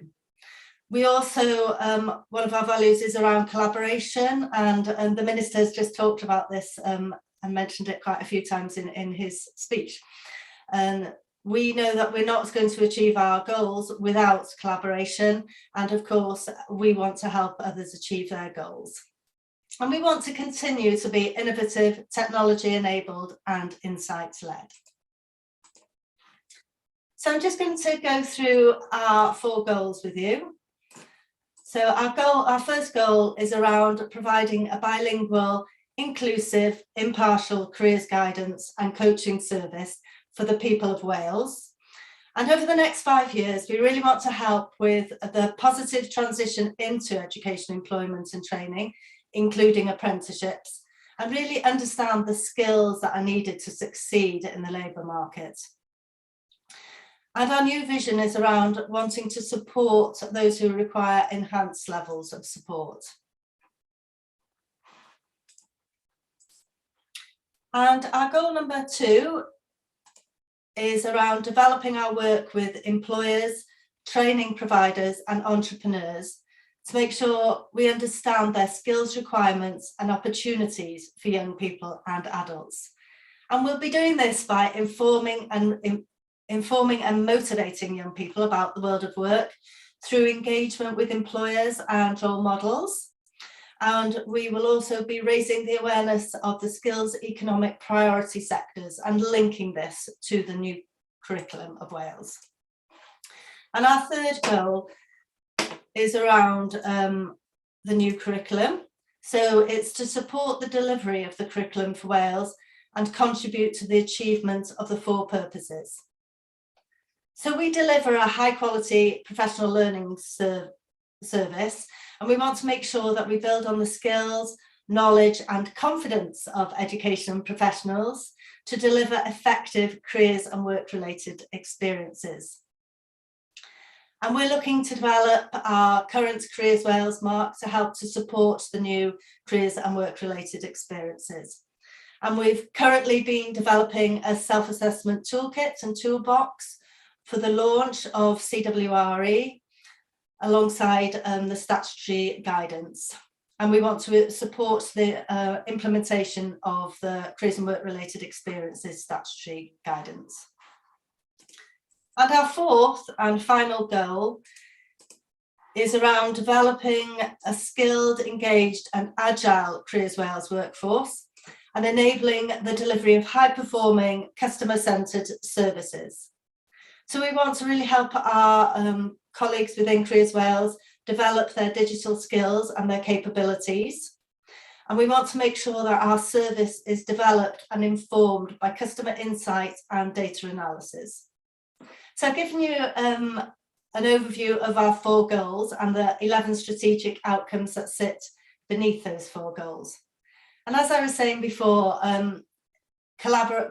[SPEAKER 5] We also, one of our values is around collaboration, and the Minister's just talked about this and mentioned it quite a few times in his speech. And we know that we're not going to achieve our goals without collaboration, and of course we want to help others achieve their goals. And we want to continue to be innovative, technology enabled and insights led. So I'm just going to go through our 4 goals with you. So our first goal is around providing a bilingual, inclusive, impartial careers guidance and coaching service for the people of Wales. And over the next 5 years, we really want to help with the positive transition into education, employment and training, including apprenticeships, and really understand the skills that are needed to succeed in the labour market. And our new vision is around wanting to support those who require enhanced levels of support. And our goal number 2 is around developing our work with employers, training providers and entrepreneurs to make sure we understand their skills requirements and opportunities for young people and adults. And we'll be doing this by informing and motivating young people about the world of work through engagement with employers and role models. And we will also be raising the awareness of the skills economic priority sectors and linking this to the new curriculum of Wales. And our third goal is around the new curriculum. So it's to support the delivery of the curriculum for Wales and contribute to the achievement of the 4 purposes. So we deliver a high quality professional learning service, and we want to make sure that we build on the skills, knowledge and confidence of education professionals to deliver effective careers and work related experiences. And we're looking to develop our current Careers Wales mark to help to support the new careers and work-related experiences. And we've currently been developing a self-assessment toolkit and toolbox for the launch of CWRE alongside the statutory guidance. And we want to support the implementation of the careers and work-related experiences statutory guidance. And our fourth and final goal is around developing a skilled, engaged and agile Careers Wales workforce and enabling the delivery of high-performing, customer-centred services. So we want to really help our colleagues within Careers Wales develop their digital skills and their capabilities. And we want to make sure that our service is developed and informed by customer insights and data analysis. So I've given you an overview of our 4 goals and the 11 strategic outcomes that sit beneath those 4 goals. And as I was saying before,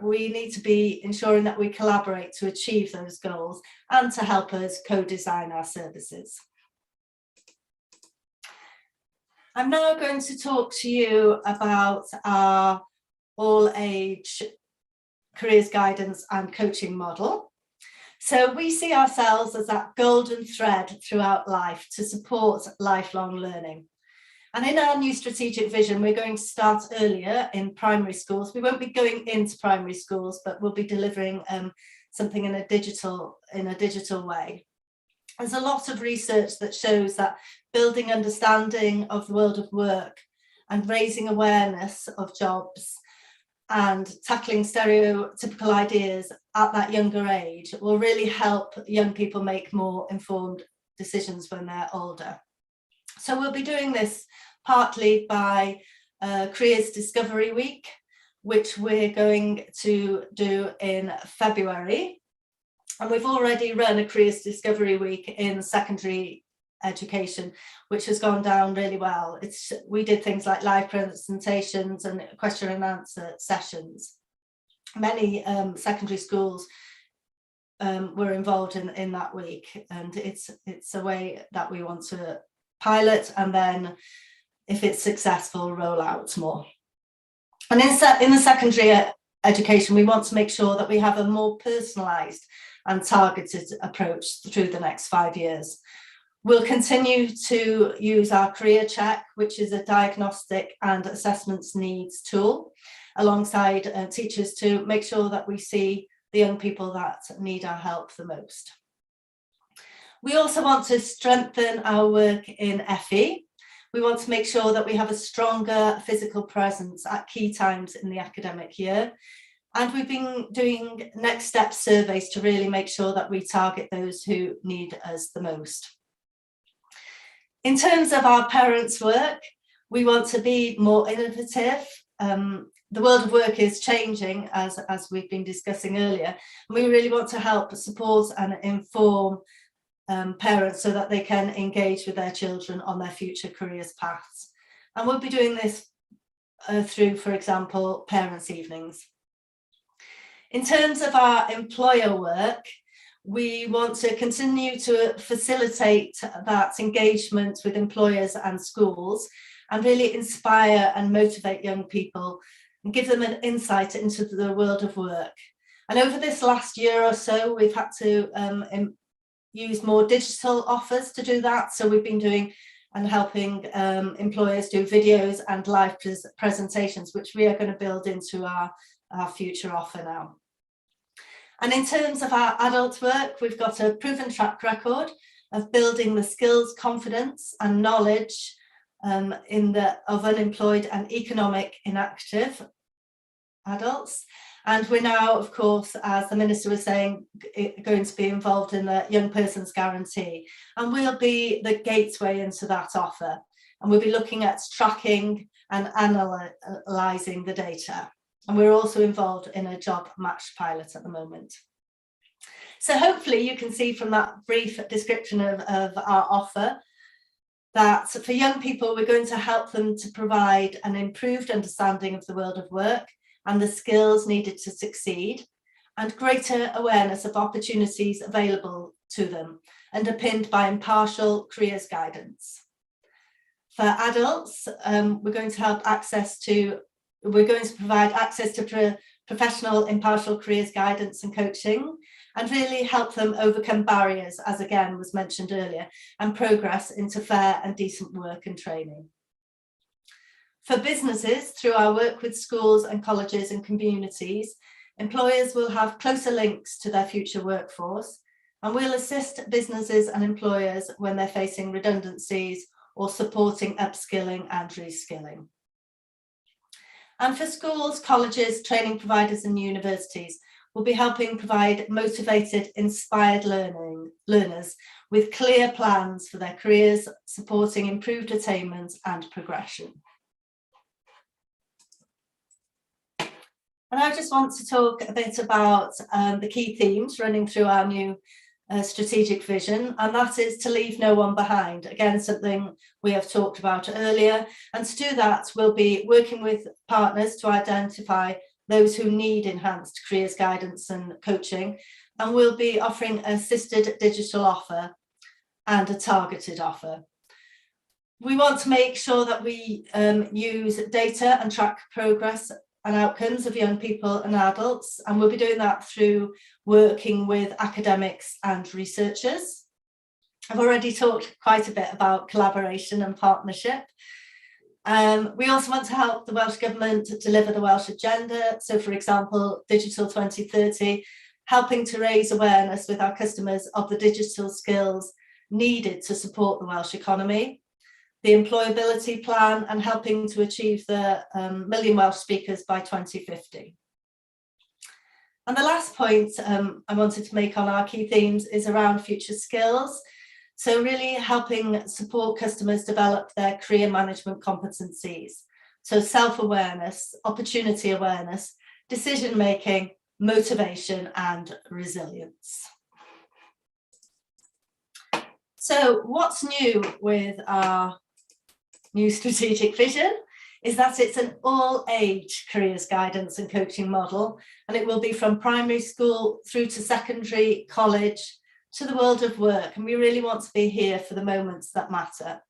[SPEAKER 5] we need to be ensuring that we collaborate to achieve those goals and to help us co-design our services. I'm now going to talk to you about our all-age careers guidance and coaching model. So we see ourselves as that golden thread throughout life to support lifelong learning. And in our new strategic vision, we're going to start earlier in primary schools. We won't be going into primary schools, but we'll be delivering something in a digital way. There's a lot of research that shows that building understanding of the world of work and raising awareness of jobs and tackling stereotypical ideas at that younger age will really help young people make more informed decisions when they're older. So we'll be doing this partly by Careers Discovery Week, which we're going to do in February. And we've already run a Careers Discovery Week in secondary education, which has gone down really well. We did things like live presentations and question and answer sessions. Many secondary schools were involved in that week, and it's a way that we want to pilot and then, if it's successful, roll out more. And in the secondary education, we want to make sure that we have a more personalised and targeted approach through the next 5 years. We'll continue to use our career check, which is a diagnostic and assessments needs tool, alongside teachers to make sure that we see the young people that need our help the most. We also want to strengthen our work in FE. We want to make sure that we have a stronger physical presence at key times in the academic year. And we've been doing next step surveys to really make sure that we target those who need us the most. In terms of our parents' work, we want to be more innovative. The world of work is changing, as we've been discussing earlier. And we really want to help support and inform parents so that they can engage with their children on their future careers paths. And we'll be doing this through, for example, parents' evenings. In terms of our employer work, we want to continue to facilitate that engagement with employers and schools and really inspire and motivate young people and give them an insight into the world of work. And over this last year or so, we've had to use more digital offers to do that. So we've been doing and helping employers do videos and live presentations, which we are going to build into our future offer now. And in terms of our adult work, we've got a proven track record of building the skills, confidence and knowledge of unemployed and economic inactive adults. And we're now, of course, as the Minister was saying, going to be involved in the Young Person's Guarantee. And we'll be the gateway into that offer. And we'll be looking at tracking and analysing the data. And we're also involved in a job match pilot at the moment. So hopefully you can see from that brief description of our offer that for young people, we're going to help them to provide an improved understanding of the world of work and the skills needed to succeed, and greater awareness of opportunities available to them, underpinned by impartial careers guidance. For adults, we're going to provide access to professional impartial careers guidance and coaching, and really help them overcome barriers, as again was mentioned earlier, and progress into fair and decent work and training. For businesses, through our work with schools and colleges and communities, employers will have closer links to their future workforce, and we'll assist businesses and employers when they're facing redundancies or supporting upskilling and reskilling. And for schools, colleges, training providers and universities, we'll be helping provide motivated, inspired learners with clear plans for their careers, supporting improved attainment and progression. And I just want to talk a bit about the key themes running through our new strategic vision, and that is to leave no one behind. Again, something we have talked about earlier. And to do that, we'll be working with partners to identify those who need enhanced careers guidance and coaching, and we'll be offering an assisted digital offer and a targeted offer. We want to make sure that we use data and track progress and outcomes of young people and adults, and we'll be doing that through working with academics and researchers. I've already talked quite a bit about collaboration and partnership. We also want to help the Welsh Government deliver the Welsh agenda. So, for example, Digital 2030, helping to raise awareness with our customers of the digital skills needed to support the Welsh economy. The employability plan, and helping to achieve the million Welsh speakers by 2050. And the last point I wanted to make on our key themes is around future skills. So really helping support customers develop their career management competencies. So self-awareness, opportunity awareness, decision-making, motivation and resilience. So what's new with our new strategic vision is that it's an all-age careers guidance and coaching model, and it will be from primary school through to secondary, college, to the world of work, and we really want to be here for the moments that matter.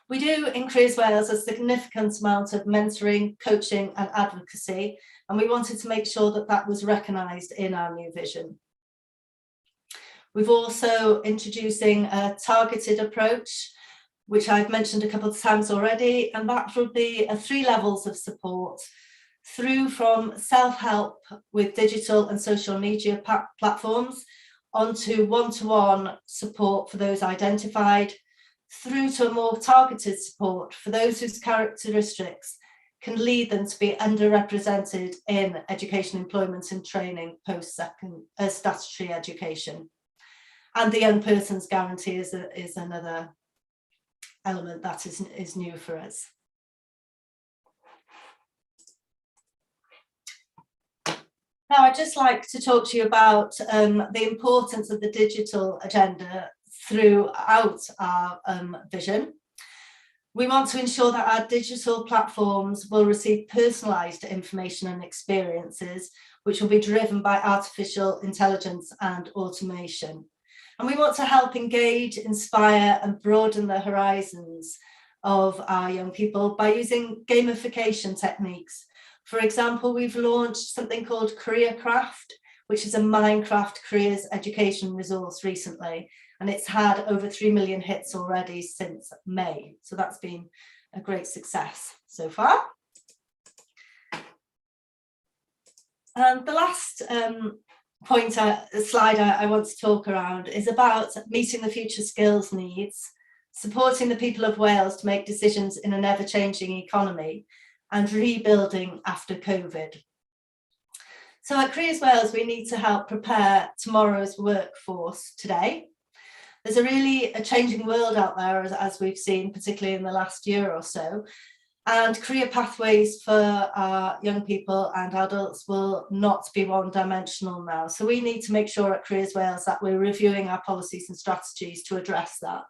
[SPEAKER 5] We do in Careers Wales a significant amount of mentoring, coaching and advocacy, and we wanted to make sure that that was recognised in our new vision. We've also introducing a targeted approach, which I've mentioned a couple of times already, and that will be 3 levels of support, through from self-help with digital and social media platforms, onto one-to-one support for those identified, through to a more targeted support for those whose characteristics can lead them to be underrepresented in education, employment and training post-statutory education. And the young person's guarantee is another element that is new for us. Now, I'd just like to talk to you about the importance of the digital agenda throughout our vision. We want to ensure that our digital platforms will receive personalised information and experiences, which will be driven by artificial intelligence and automation. And we want to help engage, inspire and broaden the horizons of our young people by using gamification techniques. For example, we've launched something called CareerCraft, which is a Minecraft careers education resource recently, and it's had over 3 million hits already since May. So that's been a great success so far. And the last slide I want to talk around is about meeting the future skills needs, supporting the people of Wales to make decisions in an ever-changing economy, and rebuilding after COVID. So at Careers Wales, we need to help prepare tomorrow's workforce today. There's a changing world out there, as we've seen, particularly in the last year or so, and career pathways for our young people and adults will not be one-dimensional now. So we need to make sure at Careers Wales that we're reviewing our policies and strategies to address that.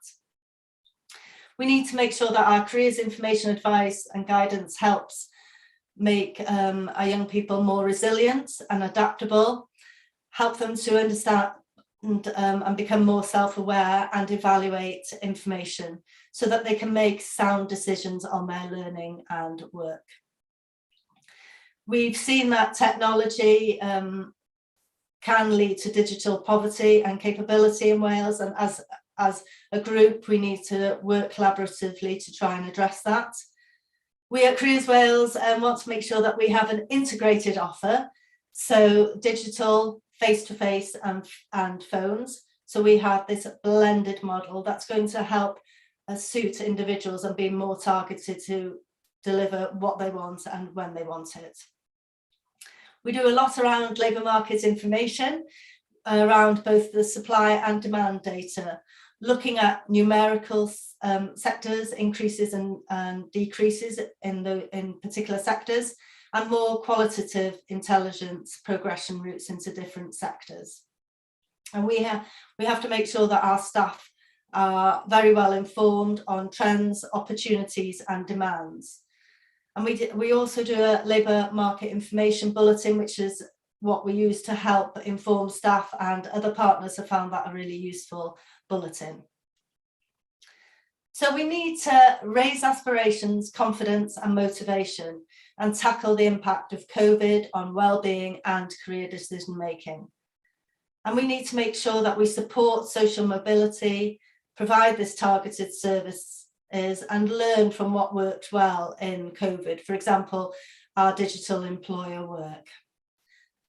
[SPEAKER 5] We need to make sure that our careers information, advice and guidance helps make our young people more resilient and adaptable, help them to understand and become more self-aware and evaluate information so that they can make sound decisions on their learning and work. We've seen that technology can lead to digital poverty and capability in Wales, and as a group we need to work collaboratively to try and address that. We at Careers Wales want to make sure that we have an integrated offer, so digital, face-to-face and phones. So we have this blended model that's going to help suit individuals and be more targeted to deliver what they want and when they want it. We do a lot around labour market information, around both the supply and demand data, looking at numerical sectors, increases and decreases in particular sectors, and more qualitative intelligence progression routes into different sectors. And we have to make sure that our staff are very well informed on trends, opportunities and demands. And we also do a labour market information bulletin, which is what we use to help inform staff, and other partners have found that a really useful bulletin. So we need to raise aspirations, confidence and motivation, and tackle the impact of COVID on well-being and career decision making. And we need to make sure that we support social mobility, provide this targeted services and learn from what worked well in COVID, for example, our digital employer work.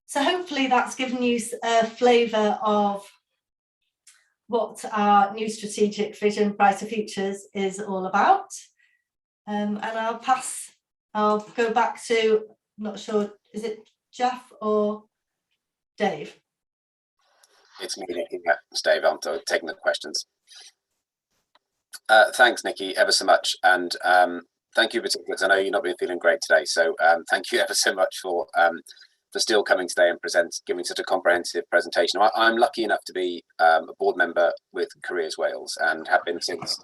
[SPEAKER 5] So hopefully that's given you a flavour of what our new strategic vision, Brighter Futures, is all about. And I'll go back to, I'm not sure, is it Jeff or Dave?
[SPEAKER 1] It's me, Nikki. Yeah, it's Dave. I'm taking the questions. Thanks, Nikki, ever so much. And thank you particularly, because I know you've not been feeling great today. So thank you ever so much for still coming today and giving such a comprehensive presentation. I'm lucky enough to be a board member with Careers Wales and have been since,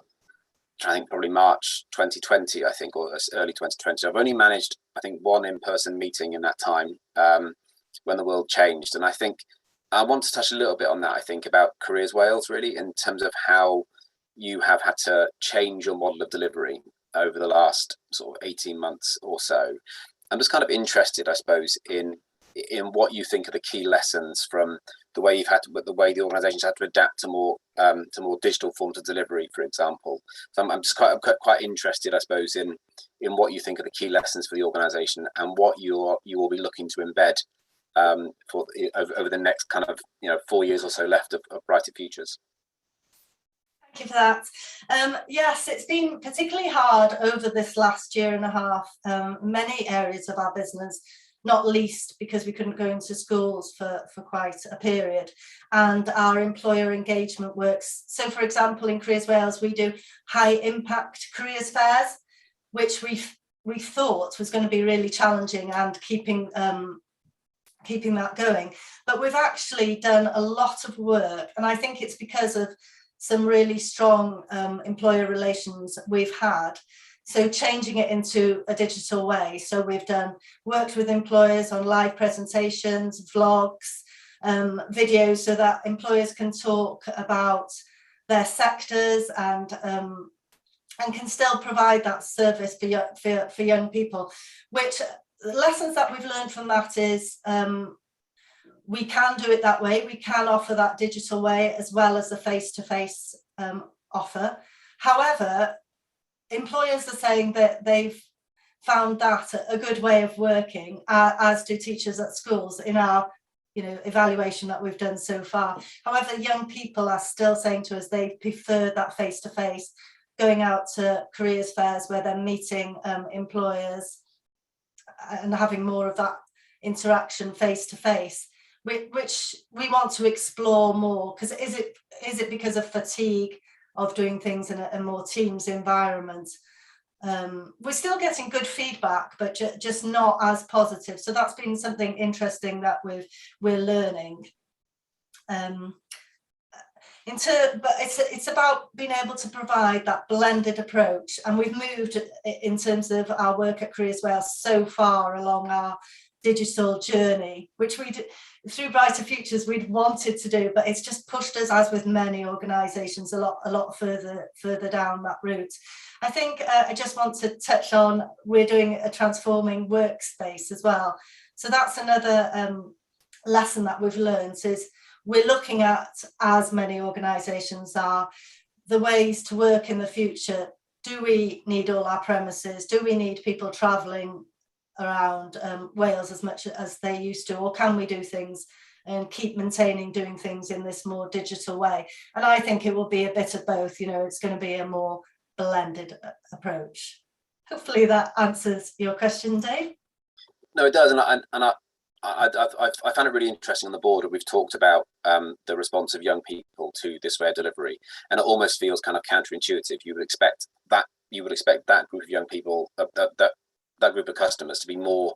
[SPEAKER 1] I think, probably March 2020, I think, or early 2020. I've only managed, I think, one in-person meeting in that time when the world changed. And I think I want to touch a little bit on that, I think, about Careers Wales, really, in terms of how you have had to change your model of delivery over the last sort of 18 months or so. I'm just kind of interested, I suppose, in what you think are the key lessons from the way the organisation's had to adapt to more digital forms of delivery, for example. So I'm just quite interested, I suppose, in what you think are the key lessons for the organisation and what you will be looking to embed over the next kind of 4 years or so left of Brighter Futures.
[SPEAKER 5] Thank you for that. Yes, it's been particularly hard over this last year and a half, many areas of our business, not least because we couldn't go into schools for quite a period, and our employer engagement works. So, for example, in Careers Wales, we do high impact careers fairs, which we thought was going to be really challenging and keeping that going. But we've actually done a lot of work, and I think it's because of some really strong employer relations we've had. So changing it into a digital way. So we've worked with employers on live presentations, vlogs, videos, so that employers can talk about their sectors and can still provide that service for young people. Which the lessons that we've learned from that is we can do it that way. We can offer that digital way as well as a face-to-face offer. However, employers are saying that they've found that a good way of working, as do teachers at schools in our evaluation that we've done so far. However, young people are still saying to us they prefer that face-to-face, going out to careers fairs where they're meeting employers and having more of that interaction face-to-face. Which we want to explore more, because is it because of fatigue of doing things in a more teams environment? We're still getting good feedback, but just not as positive. So that's been something interesting that we're learning. But it's about being able to provide that blended approach, and we've moved in terms of our work at Careers Wales so far along our digital journey, which through Brighter Futures we'd wanted to do, but it's just pushed us, as with many organisations, a lot further down that route. I think I just want to touch on, we're doing a transforming workspace as well. So that's another lesson that we've learned, is we're looking at, as many organisations are, the ways to work in the future. Do we need all our premises? Do we need people travelling around Wales as much as they used to, or can we do things and keep maintaining doing things in this more digital way? And I think it will be a bit of both. You know, it's going to be a more blended approach. Hopefully that answers your question, Dave.
[SPEAKER 1] No, it does, and I found it really interesting on the board that we've talked about the response of young people to this way of delivery, and it almost feels kind of counterintuitive. You would expect that group of young people, that group of customers, to be more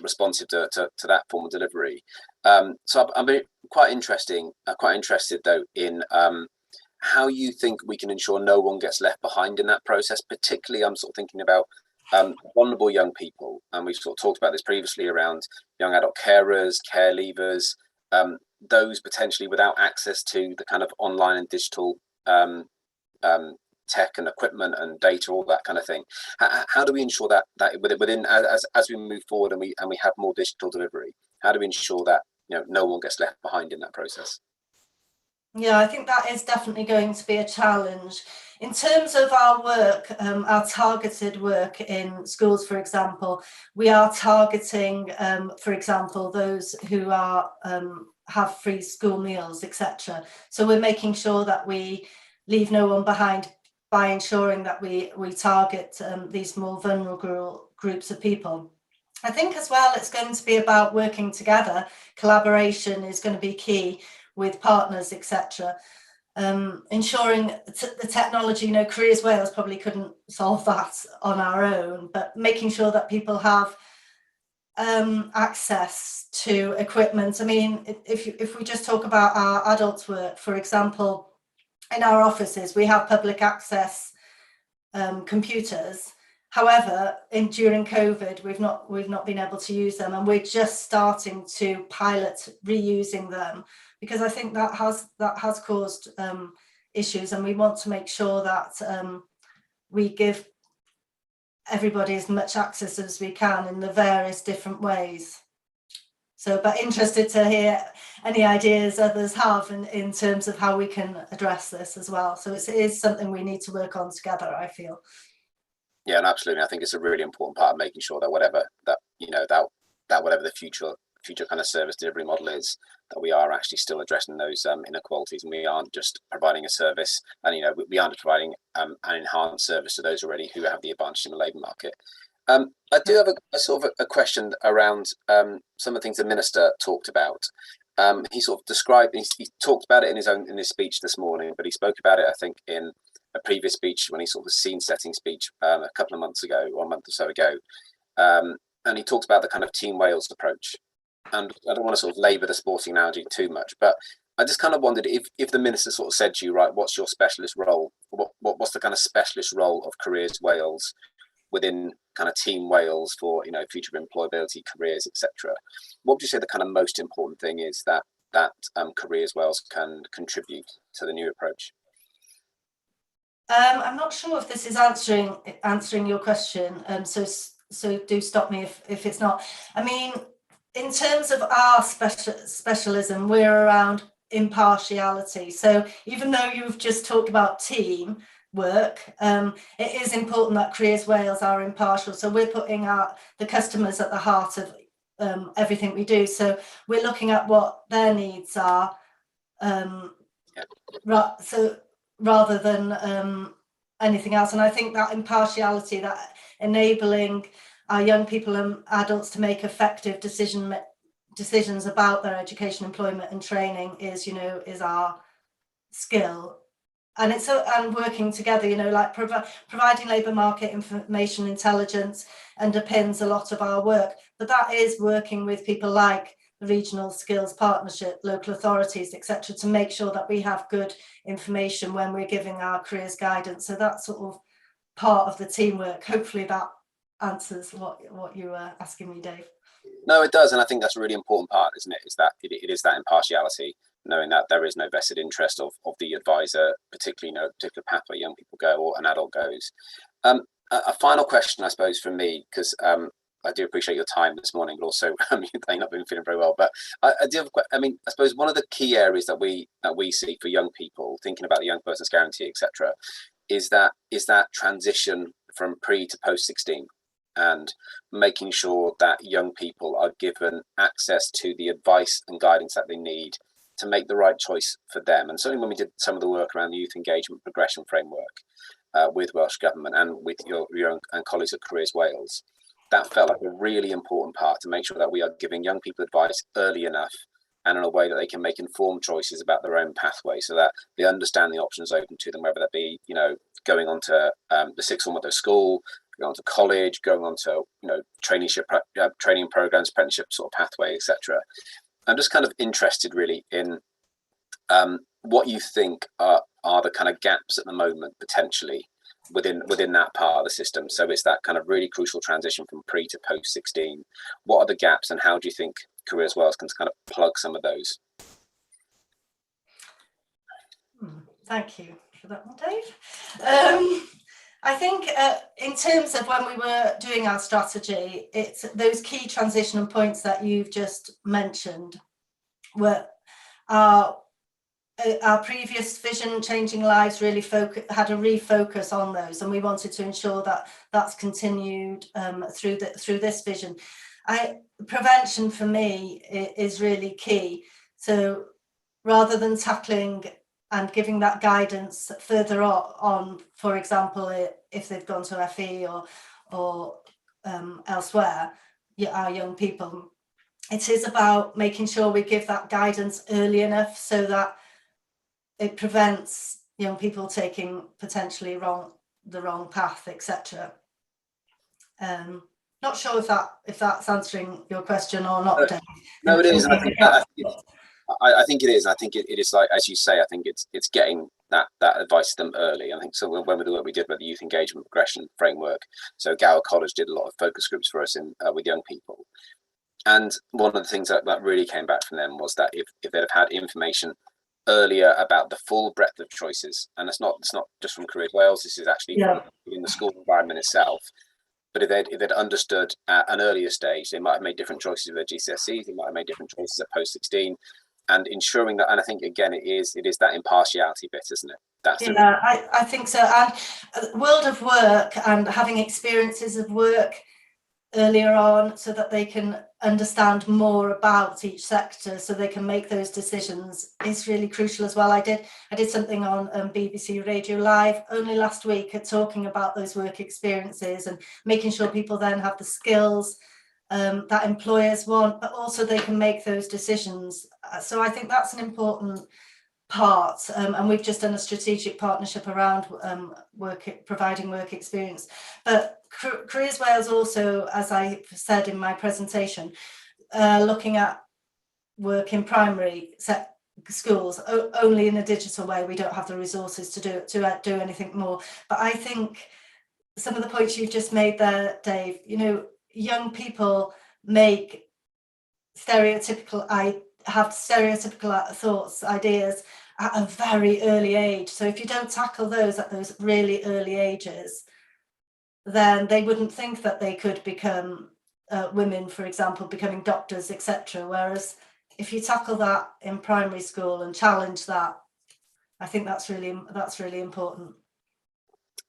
[SPEAKER 1] responsive to that form of delivery. So I'm quite interested though in how you think we can ensure no one gets left behind in that process. Particularly, I'm sort of thinking about vulnerable young people, and we've sort of talked about this previously around young adult carers, care leavers, those potentially without access to the kind of online and digital tech and equipment and data, all that kind of thing. How do we ensure that within as we move forward and we have more digital delivery, how do we ensure that, you know, no one gets left behind in that process?
[SPEAKER 5] Yeah, I think that is definitely going to be a challenge. In terms of our work, our targeted work in schools, for example, we are targeting, for example, those who are have free school meals, etc. So we're making sure that we leave no one behind by ensuring that we target these more vulnerable groups of people. I think as well, it's going to be about working together. Collaboration is going to be key with partners, etc. Ensuring the technology, you know, Careers Wales probably couldn't solve that on our own, but making sure that people have access to equipment. I mean, if we just talk about our adults work, for example, in our offices, we have public access computers. However, during COVID, we've not been able to use them, and we're just starting to pilot reusing them, because I think that has caused issues, and we want to make sure that we give everybody as much access as we can in the various different ways. So, but interested to hear any ideas others have in terms of how we can address this as well. So it is something we need to work on together, I feel.
[SPEAKER 1] Yeah, and absolutely. I think it's a really important part of making sure that whatever the future kind of service delivery model is, that we are actually still addressing those inequalities, and we aren't just providing a service, and we aren't providing an enhanced service to those already who have the advantage in the labour market. I do have a sort of a question around some of the things the minister talked about. He sort of described, he talked about it in his speech this morning, but he spoke about it, I think, in a previous speech when he sort of scene setting speech a couple of months ago, or a month or so ago, and he talked about the kind of Team Wales approach. And I don't want to sort of labour the sporting analogy too much, but I just kind of wondered if the minister sort of said to you, right, what's your specialist role? What's the kind of specialist role of Careers Wales within kind of Team Wales for, future employability, careers, etc.? What would you say the kind of most important thing is that Careers Wales can contribute to the new approach?
[SPEAKER 5] I'm not sure if this is answering your question, so do stop me if it's not. I mean, in terms of our specialism, we're around impartiality. So even though you've just talked about team work, it is important that Careers Wales are impartial. So we're putting the customers at the heart of everything we do. So we're looking at what their needs are. So rather than anything else. And I think that impartiality, that enabling our young people and adults to make effective decisions about their education, employment and training is our skill. And it's and working together, like providing labour market information intelligence underpins a lot of our work. But that is working with people like the Regional Skills Partnership, local authorities, etc., to make sure that we have good information when we're giving our careers guidance. So that's sort of part of the teamwork. Hopefully that answers what you were asking me, Dave.
[SPEAKER 1] No, it does, and I think that's a really important part, isn't it? Is that it is that impartiality, knowing that there is no vested interest of the advisor, particularly a particular pathway young people go or an adult goes. A final question, I suppose, from me, because I do appreciate your time this morning, but also you may not been feeling very well. But I suppose one of the key areas that we see for young people, thinking about the Young Person's Guarantee, etc., is that transition from pre to post 16. And making sure that young people are given access to the advice and guidance that they need to make the right choice for them. And certainly when we did some of the work around the Youth Engagement Progression Framework with Welsh Government and with your own and colleagues at Careers Wales, that felt like a really important part to make sure that we are giving young people advice early enough and in a way that they can make informed choices about their own pathway, so that they understand the options open to them, whether that be, going on to the sixth form of their school, going on to college, going on to training programs, apprenticeship sort of pathway, etc. I'm just kind of interested really in what you think are the kind of gaps at the moment potentially within that part of the system. So it's that kind of really crucial transition from pre to post 16. What are the gaps, and how do you think Careers Wales can kind of plug some of those?
[SPEAKER 5] Thank you for that one, Dave. I think in terms of when we were doing our strategy, it's those key transitional points that you've just mentioned were our previous vision, Changing Lives, really had a refocus on those, and we wanted to ensure that that's continued through this vision. Prevention for me is really key. So rather than tackling and giving that guidance further on, for example, if they've gone to FE or elsewhere, our young people, it is about making sure we give that guidance early enough so that it prevents young people taking potentially the wrong path, etc. Not sure if that's answering your question or not, Dave.
[SPEAKER 1] No, it is. And I think it is. I think it is, like, as you say, I think it's getting that advice to them early. I think so. When we do what we did with the Youth Engagement Progression Framework, so Gower College did a lot of focus groups for us with young people. And one of the things that really came back from them was that if they'd have had information earlier about the full breadth of choices, and it's not just from Careers Wales, this is actually in the school environment itself. But if they'd understood at an earlier stage, they might have made different choices with their GCSEs, they might have made different choices at post 16, and ensuring that, and I think again it is that impartiality bit, isn't it?
[SPEAKER 5] I think so. And world of work and having experiences of work earlier on, so that they can understand more about each sector, so they can make those decisions, is really crucial as well. I did something on BBC Radio Live only last week talking about those work experiences and making sure people then have the skills that employers want, but also they can make those decisions. So I think that's an important part, and we've just done a strategic partnership around providing work experience. But Careers Wales also, as I said in my presentation, looking at work in primary schools only in a digital way. We don't have the resources to do anything more. But I think some of the points you've just made there, Dave, young people have stereotypical thoughts, ideas at a very early age. So if you don't tackle those at those really early ages, then they wouldn't think that they could become women, for example, becoming doctors, etc. Whereas if you tackle that in primary school and challenge that, I think that's really important.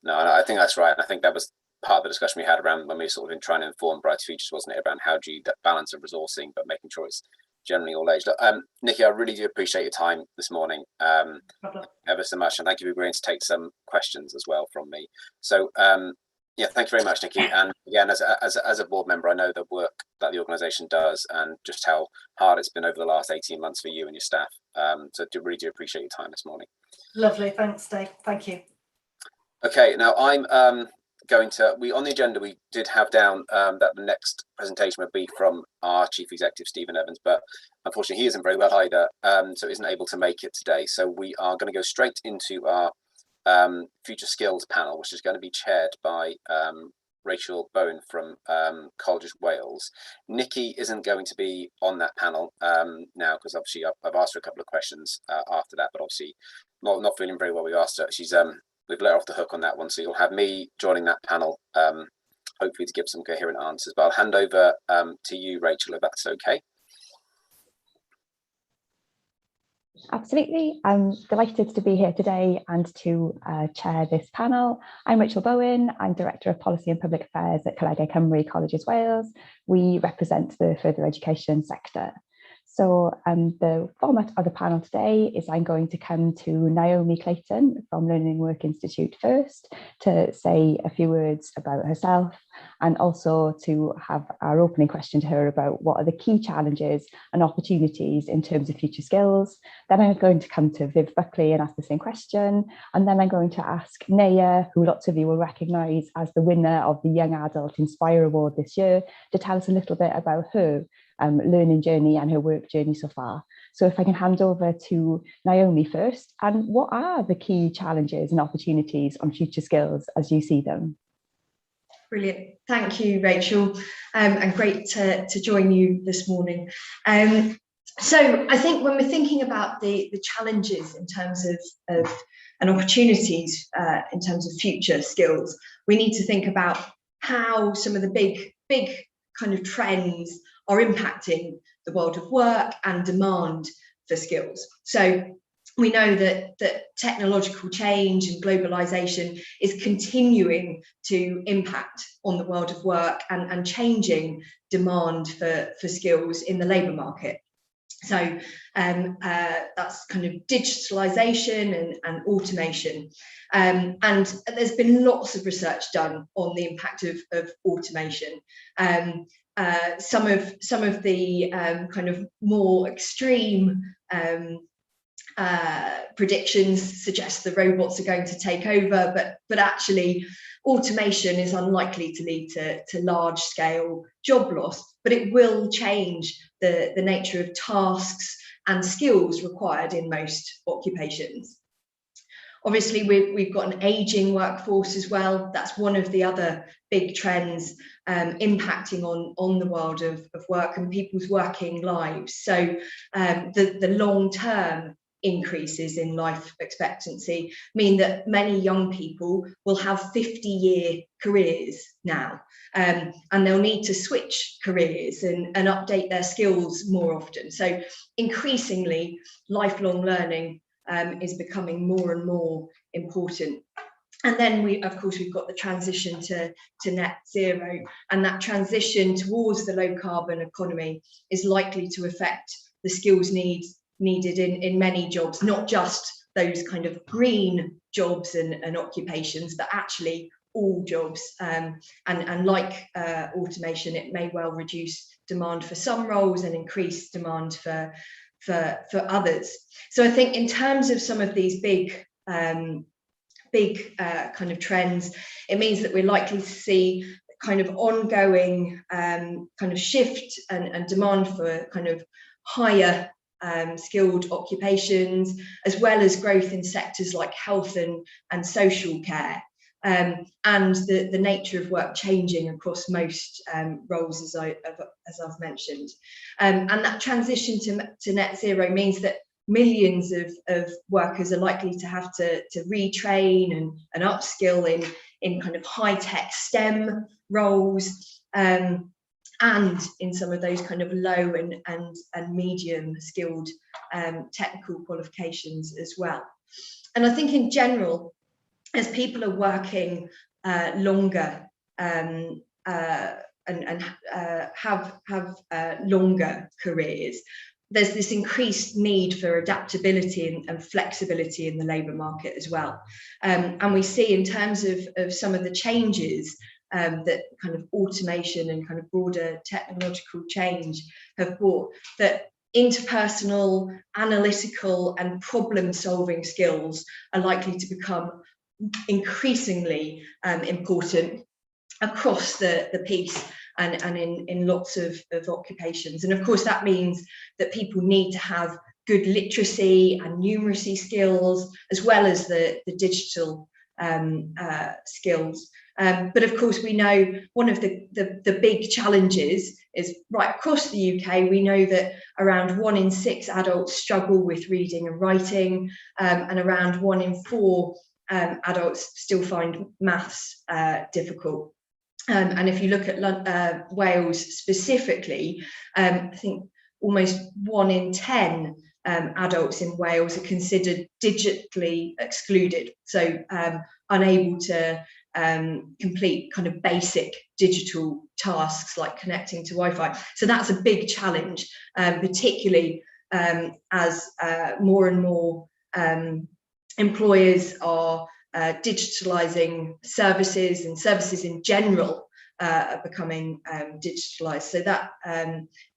[SPEAKER 1] No, I think that's right. And I think that was part of the discussion we had around when we were sort of been trying to inform Bright Futures, wasn't it, around how do you that balance of resourcing, but making sure it's generally all age. Look, Nikki, I really do appreciate your time this morning, ever so much, and thank you for agreeing to take some questions as well from me. So yeah, thank you very much, Nikki. And again, as a board member, I know the work that the organisation does and just how hard it's been over the last 18 months for you and your staff. So I really do appreciate your time this morning.
[SPEAKER 5] Lovely, thanks, Dave. Thank you.
[SPEAKER 1] Okay, now I'm on the agenda, we did have down that the next presentation would be from our Chief Executive, Stephen Evans, but unfortunately he isn't very well either, so isn't able to make it today. So we are going to go straight into our Future Skills panel, which is going to be chaired by Rachel Bowen from Colleges Wales. Nikki isn't going to be on that panel now, because obviously I've asked her a couple of questions after that, but obviously not feeling very well. We asked her. We've let her off the hook on that one, so you'll have me joining that panel, hopefully to give some coherent answers. But I'll hand over to you, Rachel, if that's okay.
[SPEAKER 6] Absolutely. I'm delighted to be here today and to chair this panel. I'm Rachel Bowen. I'm Director of Policy and Public Affairs at Colegau Cymru, Colleges Wales. We represent the further education sector. So the format of the panel today is I'm going to come to Naomi Clayton from Learning Work Institute first to say a few words about herself, and also to have our opening question to her about what are the key challenges and opportunities in terms of future skills. Then I'm going to come to Viv Buckley and ask the same question. And then I'm going to ask Naya, who lots of you will recognise as the winner of the Young Adult Inspire Award this year, to tell us a little bit about her learning journey and her work journey so far. So if I can hand over to Naomi first, and what are the key challenges and opportunities on future skills as you see them?
[SPEAKER 7] Brilliant. Thank you, Rachel, and great to join you this morning. So I think when we're thinking about the challenges in terms of and opportunities in terms of future skills, we need to think about how some of the big kind of trends are impacting the world of work and demand for skills. So we know that technological change and globalization is continuing to impact on the world of work and changing demand for skills in the labour market. So that's kind of digitalization and automation. And there's been lots of research done on the impact of automation. Some of the kind of more extreme predictions suggest the robots are going to take over, but actually automation is unlikely to lead to large scale job loss, but it will change the nature of tasks and skills required in most occupations. Obviously, we've got an aging workforce as well. That's one of the other big trends impacting on the world of work and people's working lives. So the long-term increases in life expectancy mean that many young people will have 50-year careers now, and they'll need to switch careers and update their skills more often. So increasingly, lifelong learning is becoming more and more important. And then we've got the transition to net zero, and that transition towards the low carbon economy is likely to affect the skills needed in many jobs, not just those kind of green jobs and occupations, but actually all jobs. And like automation, it may well reduce demand for some roles and increase demand for others. So I think in terms of some of these big kind of trends, it means that we're likely to see kind of ongoing kind of shift and demand for kind of higher skilled occupations, as well as growth in sectors like health and social care, and the nature of work changing across most roles, as I've mentioned. And that transition to net zero means that millions of workers are likely to have to retrain and upskill in kind of high-tech STEM roles, and in some of those kind of low and medium skilled technical qualifications as well. And I think in general, as people are working longer and have longer careers, there's this increased need for adaptability and flexibility in the labour market as well. And we see in terms of some of the changes that kind of automation and kind of broader technological change have brought, that interpersonal, analytical and problem-solving skills are likely to become increasingly important across the piece and in lots of occupations. And of course, that means that people need to have good literacy and numeracy skills, as well as the digital skills. But of course, we know one of the big challenges is right across the UK. We know that around 1 in 6 adults struggle with reading and writing, and around 1 in 4 adults still find maths difficult. And if you look at Wales specifically, I think almost 1 in 10 adults in Wales are considered digitally excluded, so unable to complete kind of basic digital tasks like connecting to Wi-Fi. So that's a big challenge, particularly as more and more employers are digitalizing services, and services in general are becoming digitalized. So that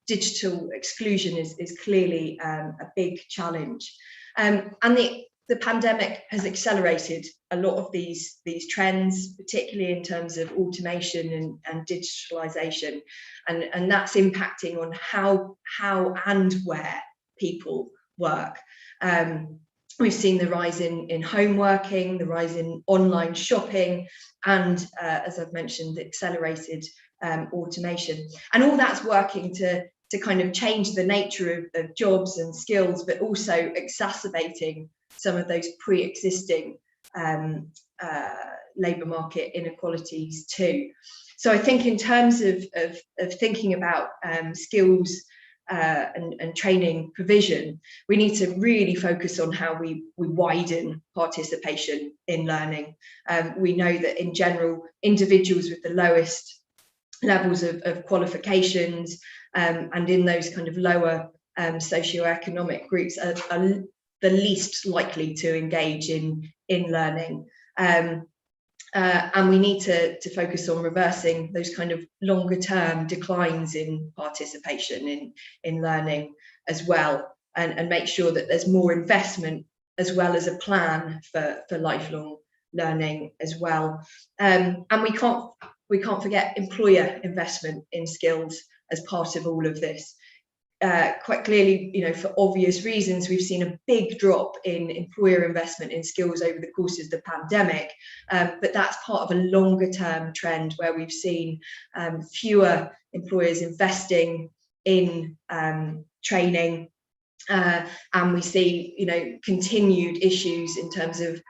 [SPEAKER 7] digital exclusion is clearly a big challenge. And the pandemic has accelerated a lot of these trends, particularly in terms of automation and digitalization, and that's impacting on how and where people work. We've seen the rise in home working, the rise in online shopping, and as I've mentioned, accelerated automation. And all that's working to kind of change the nature of jobs and skills, but also exacerbating some of those pre-existing labour market inequalities too. So I think in terms of thinking about skills and training provision, we need to really focus on how we widen participation in learning. We know that in general, individuals with the lowest levels of qualifications and in those kind of lower socioeconomic groups are the least likely to engage in learning. And we need to focus on reversing those kind of longer term declines in participation in learning as well, and make sure that there's more investment as well as a plan for lifelong learning as well. And we can't forget employer investment in skills as part of all of this. Quite clearly, you know, for obvious reasons, we've seen a big drop in employer investment in skills over the course of the pandemic, but that's part of a longer term trend where we've seen fewer employers investing in training, and we see, you know, continued issues in terms of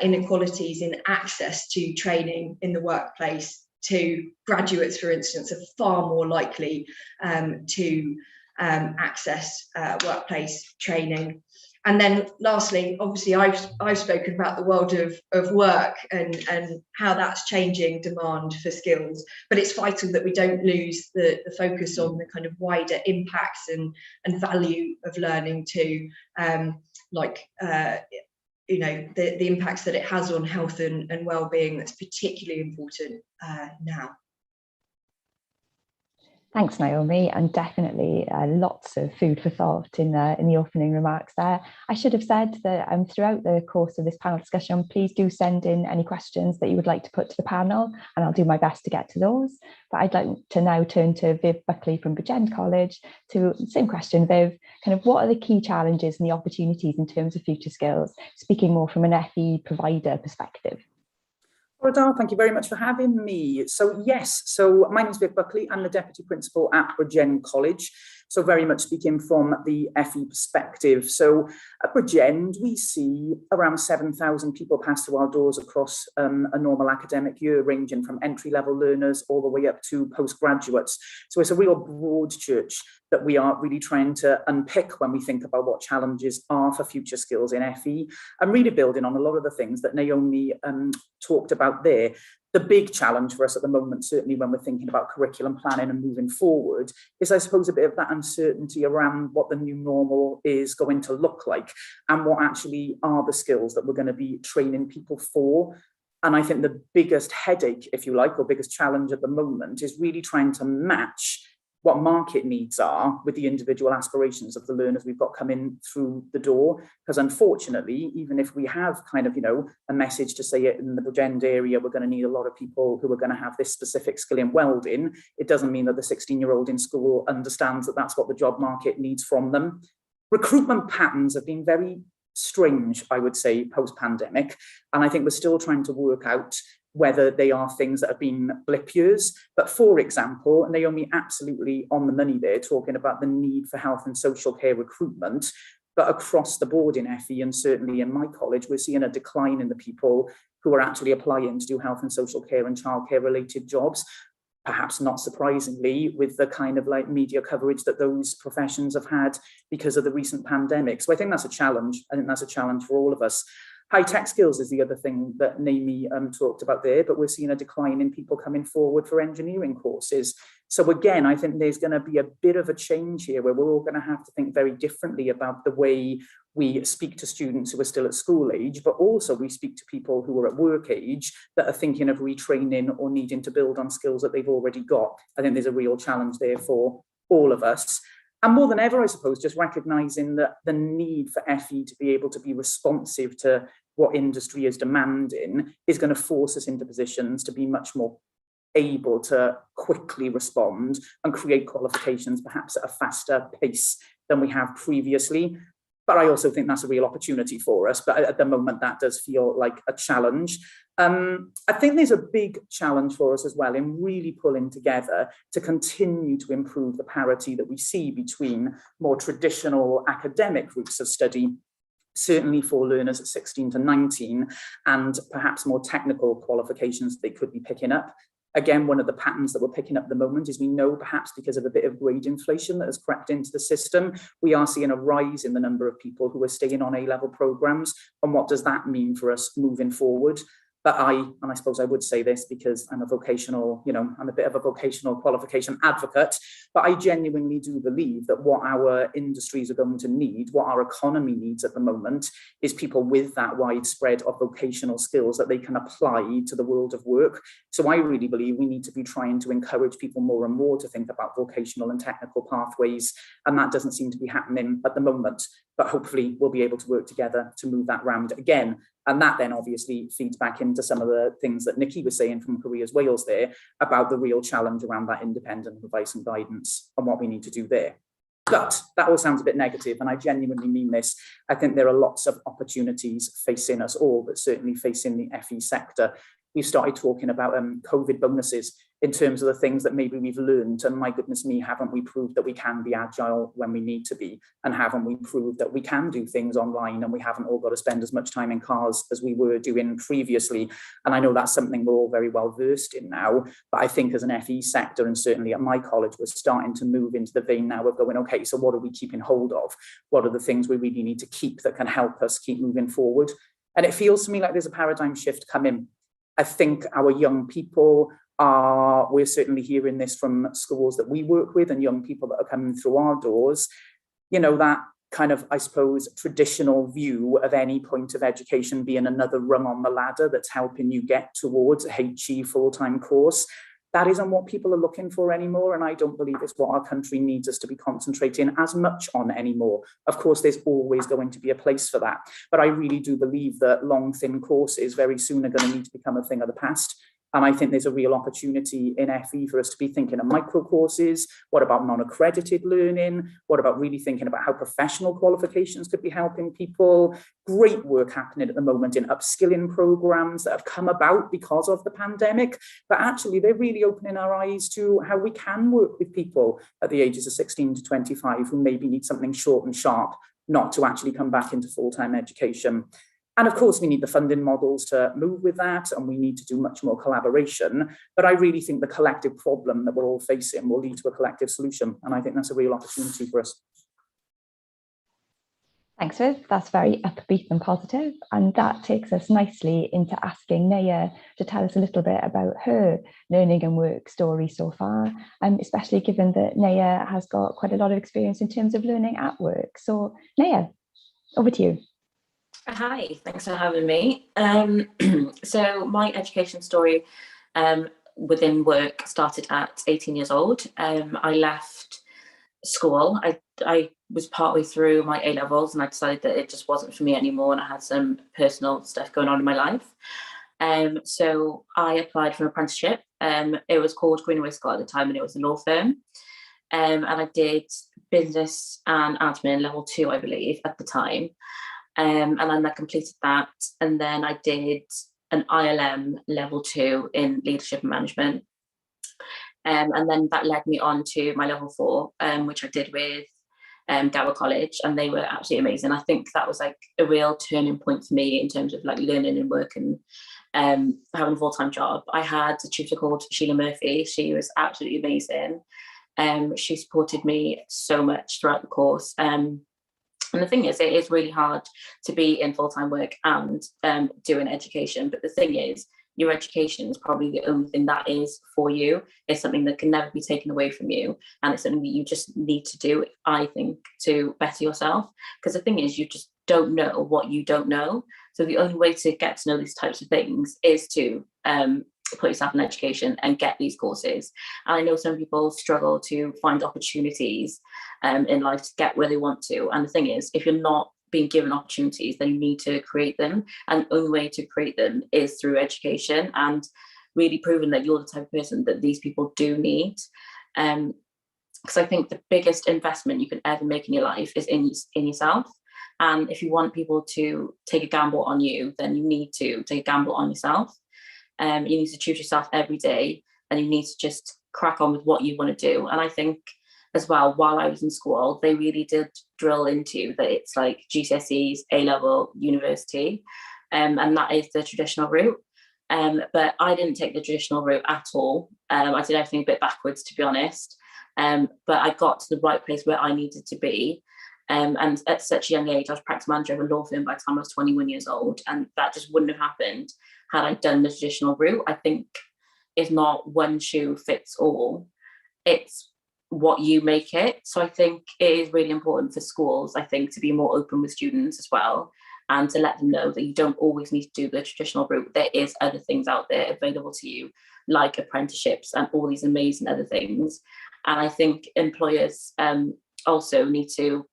[SPEAKER 7] inequalities in access to training in the workplace. To graduates, for instance, are far more likely to access workplace training. And then lastly, obviously I've spoken about the world of work and how that's changing demand for skills, but it's vital that we don't lose the focus on the kind of wider impacts and value of learning too, you know, the impacts that it has on health and well-being. That's particularly important now.
[SPEAKER 6] Thanks, Naomi, and definitely lots of food for thought in the opening remarks there. I should have said that throughout the course of this panel discussion, please do send in any questions that you would like to put to the panel, and I'll do my best to get to those. But I'd like to now turn to Viv Buckley from Bridgend College to the same question, Viv, kind of what are the key challenges and the opportunities in terms of future skills, speaking more from an FE provider perspective?
[SPEAKER 8] Well, thank you very much for having me. So yes, so my name is Viv Buckley. I'm the Deputy Principal at Bridgend College. So very much speaking from the FE perspective. So at Bridgend, we see around 7,000 people pass through our doors across a normal academic year, ranging from entry-level learners all the way up to postgraduates. So it's a real broad church that we are really trying to unpick when we think about what challenges are for future skills in FE, and really building on a lot of the things that Naomi talked about there. The big challenge for us at the moment, certainly when we're thinking about curriculum planning and moving forward, is I suppose a bit of that uncertainty around what the new normal is going to look like and what actually are the skills that we're going to be training people for. And I think the biggest headache, if you like, or biggest challenge at the moment is really trying to match what market needs are with the individual aspirations of the learners we've got coming through the door. Because unfortunately, even if we have kind of, you know, a message to say it in the Bridgend area, we're going to need a lot of people who are going to have this specific skill in welding, it doesn't mean that the 16-year-old in school understands that that's what the job market needs from them. Recruitment patterns have been very strange, I would say, post-pandemic. And I think we're still trying to work out whether they are things that have been blip years. But for example, Naomi absolutely on the money there, talking about the need for health and social care recruitment. But across the board in FE, and certainly in my college, we're seeing a decline in the people who are actually applying to do health and social care and childcare related jobs. Perhaps not surprisingly, with the kind of like media coverage that those professions have had because of the recent pandemic. So I think that's a challenge. I think that's a challenge for all of us. High tech skills is the other thing that Naomi talked about there, but we're seeing a decline in people coming forward for engineering courses. So again, I think there's going to be a bit of a change here where we're all going to have to think very differently about the way we speak to students who are still at school age, but also we speak to people who are at work age that are thinking of retraining or needing to build on skills that they've already got. I think there's a real challenge there for all of us. And more than ever, I suppose, just recognising that the need for FE to be able to be responsive to what industry is demanding is going to force us into positions to be much more able to quickly respond and create qualifications perhaps at a faster pace than we have previously. But I also think that's a real opportunity for us. But at the moment, that does feel like a challenge. I think there's a big challenge for us as well in really pulling together to continue to improve the parity that we see between more traditional academic routes of study, certainly for learners at 16 to 19, and perhaps more technical qualifications they could be picking up. Again, one of the patterns that we're picking up at the moment is we know perhaps because of a bit of grade inflation that has crept into the system, we are seeing a rise in the number of people who are staying on A-level programs. And what does that mean for us moving forward? But I suppose I would say this because I'm a vocational, I'm a bit of a vocational qualification advocate, but I genuinely do believe that what our industries are going to need, what our economy needs at the moment, is people with that widespread of vocational skills that they can apply to the world of work. So I really believe we need to be trying to encourage people more and more to think about vocational and technical pathways, and that doesn't seem to be happening at the moment. But hopefully we'll be able to work together to move that round again. And that then obviously feeds back into some of the things that Nikki was saying from Careers Wales there about the real challenge around that independent advice and guidance and what we need to do there. But that all sounds a bit negative, and I genuinely mean this. I think there are lots of opportunities facing us all, but certainly facing the FE sector. We've started talking about COVID bonuses in terms of the things that maybe we've learned, and my goodness me, haven't we proved that we can be agile when we need to be, and haven't we proved that we can do things online and we haven't all got to spend as much time in cars as we were doing previously. And I know that's something we're all very well versed in now, but I think as an FE sector, and certainly at my college, we're starting to move into the vein now of going, okay, so what are we keeping hold of? What are the things we really need to keep that can help us keep moving forward? And it feels to me like there's a paradigm shift coming. I think our young people we're certainly hearing this from schools that we work with and young people that are coming through our doors, that kind of, I suppose, traditional view of any point of education being another rung on the ladder that's helping you get towards a HE full-time course. That isn't what people are looking for anymore, and I don't believe it's what our country needs us to be concentrating as much on anymore. Of course, there's always going to be a place for that, but I really do believe that long, thin courses very soon are going to need to become a thing of the past. And I think there's a real opportunity in FE for us to be thinking of micro courses. What about non-accredited learning? What about really thinking about how professional qualifications could be helping people? Great work happening at the moment in upskilling programs that have come about because of the pandemic. But actually, they're really opening our eyes to how we can work with people at the ages of 16 to 25 who maybe need something short and sharp, not to actually come back into full-time education. And of course, we need the funding models to move with that, and we need to do much more collaboration. But I really think the collective problem that we're all facing will lead to a collective solution. And I think that's a real opportunity for us.
[SPEAKER 6] Thanks, Viv. That's very upbeat and positive. And that takes us nicely into asking Naya to tell us a little bit about her learning and work story so far, especially given that Naya has got quite a lot of experience in terms of learning at work. So Naya, over to you.
[SPEAKER 9] Hi, thanks for having me. So my education story within work started at 18 years old. I left school. I was partway through my A-levels and I decided that it just wasn't for me anymore, and I had some personal stuff going on in my life. So I applied for an apprenticeship. It was called Greenaway Scott at the time, and it was a law firm. And I did business and admin level 2, I believe, at the time. And then I completed that, and then I did an ILM level 2 in leadership and management. And then that led me on to my level 4, which I did with Gower College, and they were absolutely amazing. I think that was like a real turning point for me in terms of like learning and work and having a full-time job. I had a tutor called Sheila Murphy. She was absolutely amazing. She supported me so much throughout the course. And the thing is, it is really hard to be in full-time work and doing education. But the thing is, your education is probably the only thing that is for you. It's something that can never be taken away from you. And it's something that you just need to do, I think, to better yourself. Because the thing is, you just don't know what you don't know. So the only way to get to know these types of things is to put yourself in education and get these courses. And I know some people struggle to find opportunities in life to get where they want to. And the thing is, if you're not being given opportunities, then you need to create them. And the only way to create them is through education and really proving that you're the type of person that these people do need. Because I think the biggest investment you can ever make in your life is in yourself. And if you want people to take a gamble on you, then you need to take a gamble on yourself. You need to choose yourself every day, and you need to just crack on with what you want to do. And I think as well, while I was in school, they really did drill into that it's like GCSEs, A-level, university, and that is the traditional route. But I didn't take the traditional route at all. I did everything a bit backwards, to be honest. But I got to the right place where I needed to be. And at such a young age, I was practice manager of a law firm by the time I was 21 years old. And that just wouldn't have happened had I done the traditional route. I think it's not one shoe fits all. It's what you make it. So I think it is really important for schools, I think, to be more open with students as well, and to let them know that you don't always need to do the traditional route. There is other things out there available to you, like apprenticeships and all these amazing other things. And I think employers also need to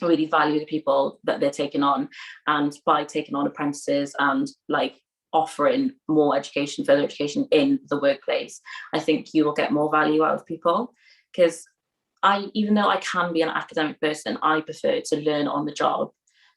[SPEAKER 9] really value the people that they're taking on, and by taking on apprentices and like offering more education, further education in the workplace, I think you will get more value out of people. Because even though I can be an academic person, I prefer to learn on the job,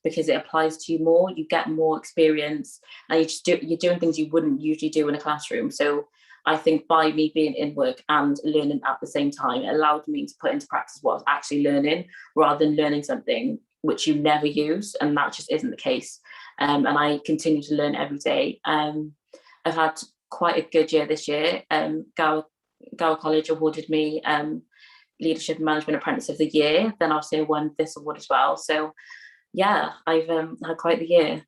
[SPEAKER 9] because it applies to you more. You get more experience, and you're doing things you wouldn't usually do in a classroom. So I think by me being in work and learning at the same time, it allowed me to put into practice what I was actually learning, rather than learning something which you never use, and that just isn't the case. And I continue to learn every day. I've had quite a good year this year. Gower College awarded me Leadership and Management Apprentice of the Year. Then obviously I won this award as well. So yeah, I've had quite the year.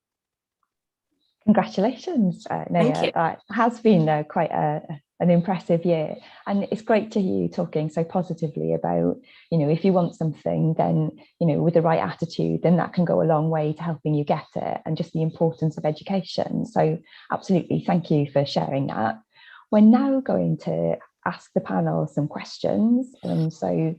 [SPEAKER 6] Congratulations, Naya. That has been quite an impressive year, and it's great to hear you talking so positively about, if you want something, then with the right attitude, then that can go a long way to helping you get it, and just the importance of education. So absolutely, thank you for sharing that. We're now going to ask the panel some questions, and so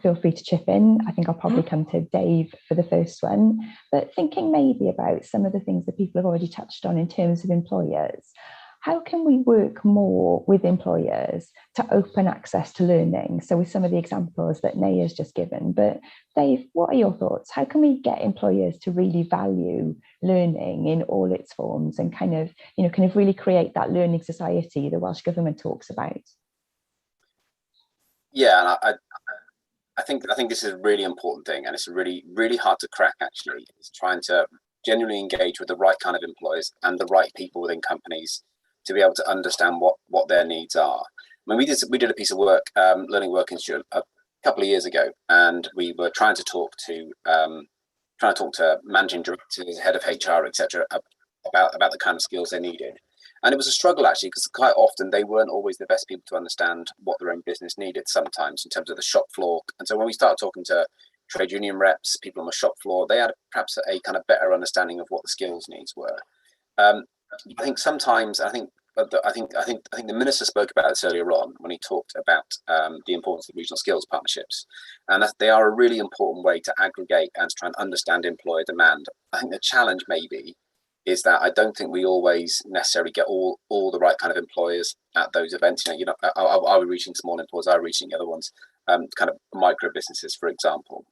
[SPEAKER 6] feel free to chip in. I think I'll probably come to Dave for the first one, but thinking maybe about some of the things that people have already touched on in terms of employers. How can we work more with employers to open access to learning? So with some of the examples that Naya's just given, but Dave, what are your thoughts? How can we get employers to really value learning in all its forms, and kind of really create that learning society the Welsh Government talks about?
[SPEAKER 1] Yeah, and I think this is a really important thing, and it's really, really hard to crack, actually. It's trying to genuinely engage with the right kind of employers and the right people within companies to be able to understand what their needs are. I mean, we did a piece of work, Learning Work Institute, a couple of years ago, and we were trying to talk to managing directors, head of HR, etc., about the kind of skills they needed. And it was a struggle, actually, because quite often they weren't always the best people to understand what their own business needed sometimes in terms of the shop floor. And so when we started talking to trade union reps, people on the shop floor, they had perhaps a kind of better understanding of what the skills needs were. I think sometimes, I think the minister spoke about this earlier on when he talked about the importance of regional skills partnerships, and that they are a really important way to aggregate and to try and understand employer demand. I think the challenge maybe is that I don't think we always necessarily get all the right kind of employers at those events. Are we reaching small employers? Are we reaching other ones? Kind of micro businesses, for example.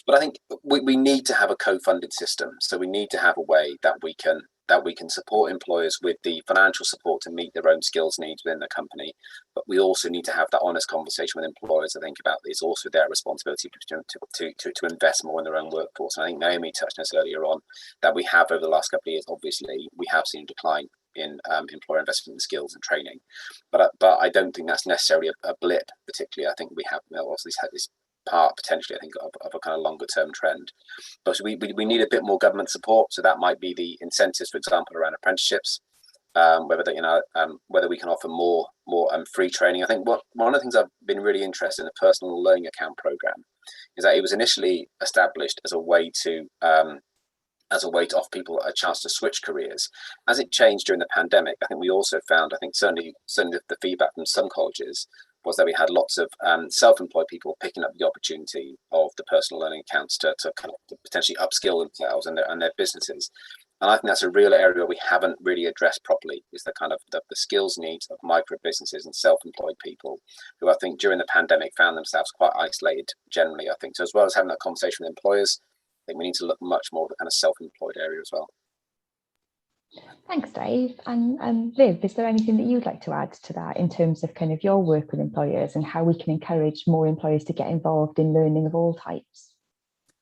[SPEAKER 1] But I think we need to have a co-funded system. So we need to have a way that we can support employers with the financial support to meet their own skills needs within the company. But we also need to have that honest conversation with employers. I think about it's also their responsibility to invest more in their own workforce. And I think Naomi touched on this earlier on, that we have over the last couple of years, obviously, we have seen a decline in employer investment in skills and training. But I don't think that's necessarily a blip, particularly. I think we have also had this part potentially, I think, of a kind of longer term trend. But we need a bit more government support. So that might be the incentives, for example, around apprenticeships, whether we can offer more free training. I think one of the things I've been really interested in the personal learning account program is that it was initially established as a way to offer people a chance to switch careers. As it changed during the pandemic, I think we also found, I think certainly the feedback from some colleges was that we had lots of self-employed people picking up the opportunity of the personal learning accounts to potentially upskill themselves and their businesses. And I think that's a real area where we haven't really addressed properly, is the kind of the skills needs of micro businesses and self-employed people who I think during the pandemic found themselves quite isolated generally, I think. So as well as having that conversation with employers, I think we need to look much more at the kind of self-employed area as well.
[SPEAKER 6] Thanks, Dave. And Viv, is there anything that you'd like to add to that in terms of kind of your work with employers and how we can encourage more employers to get involved in learning of all types?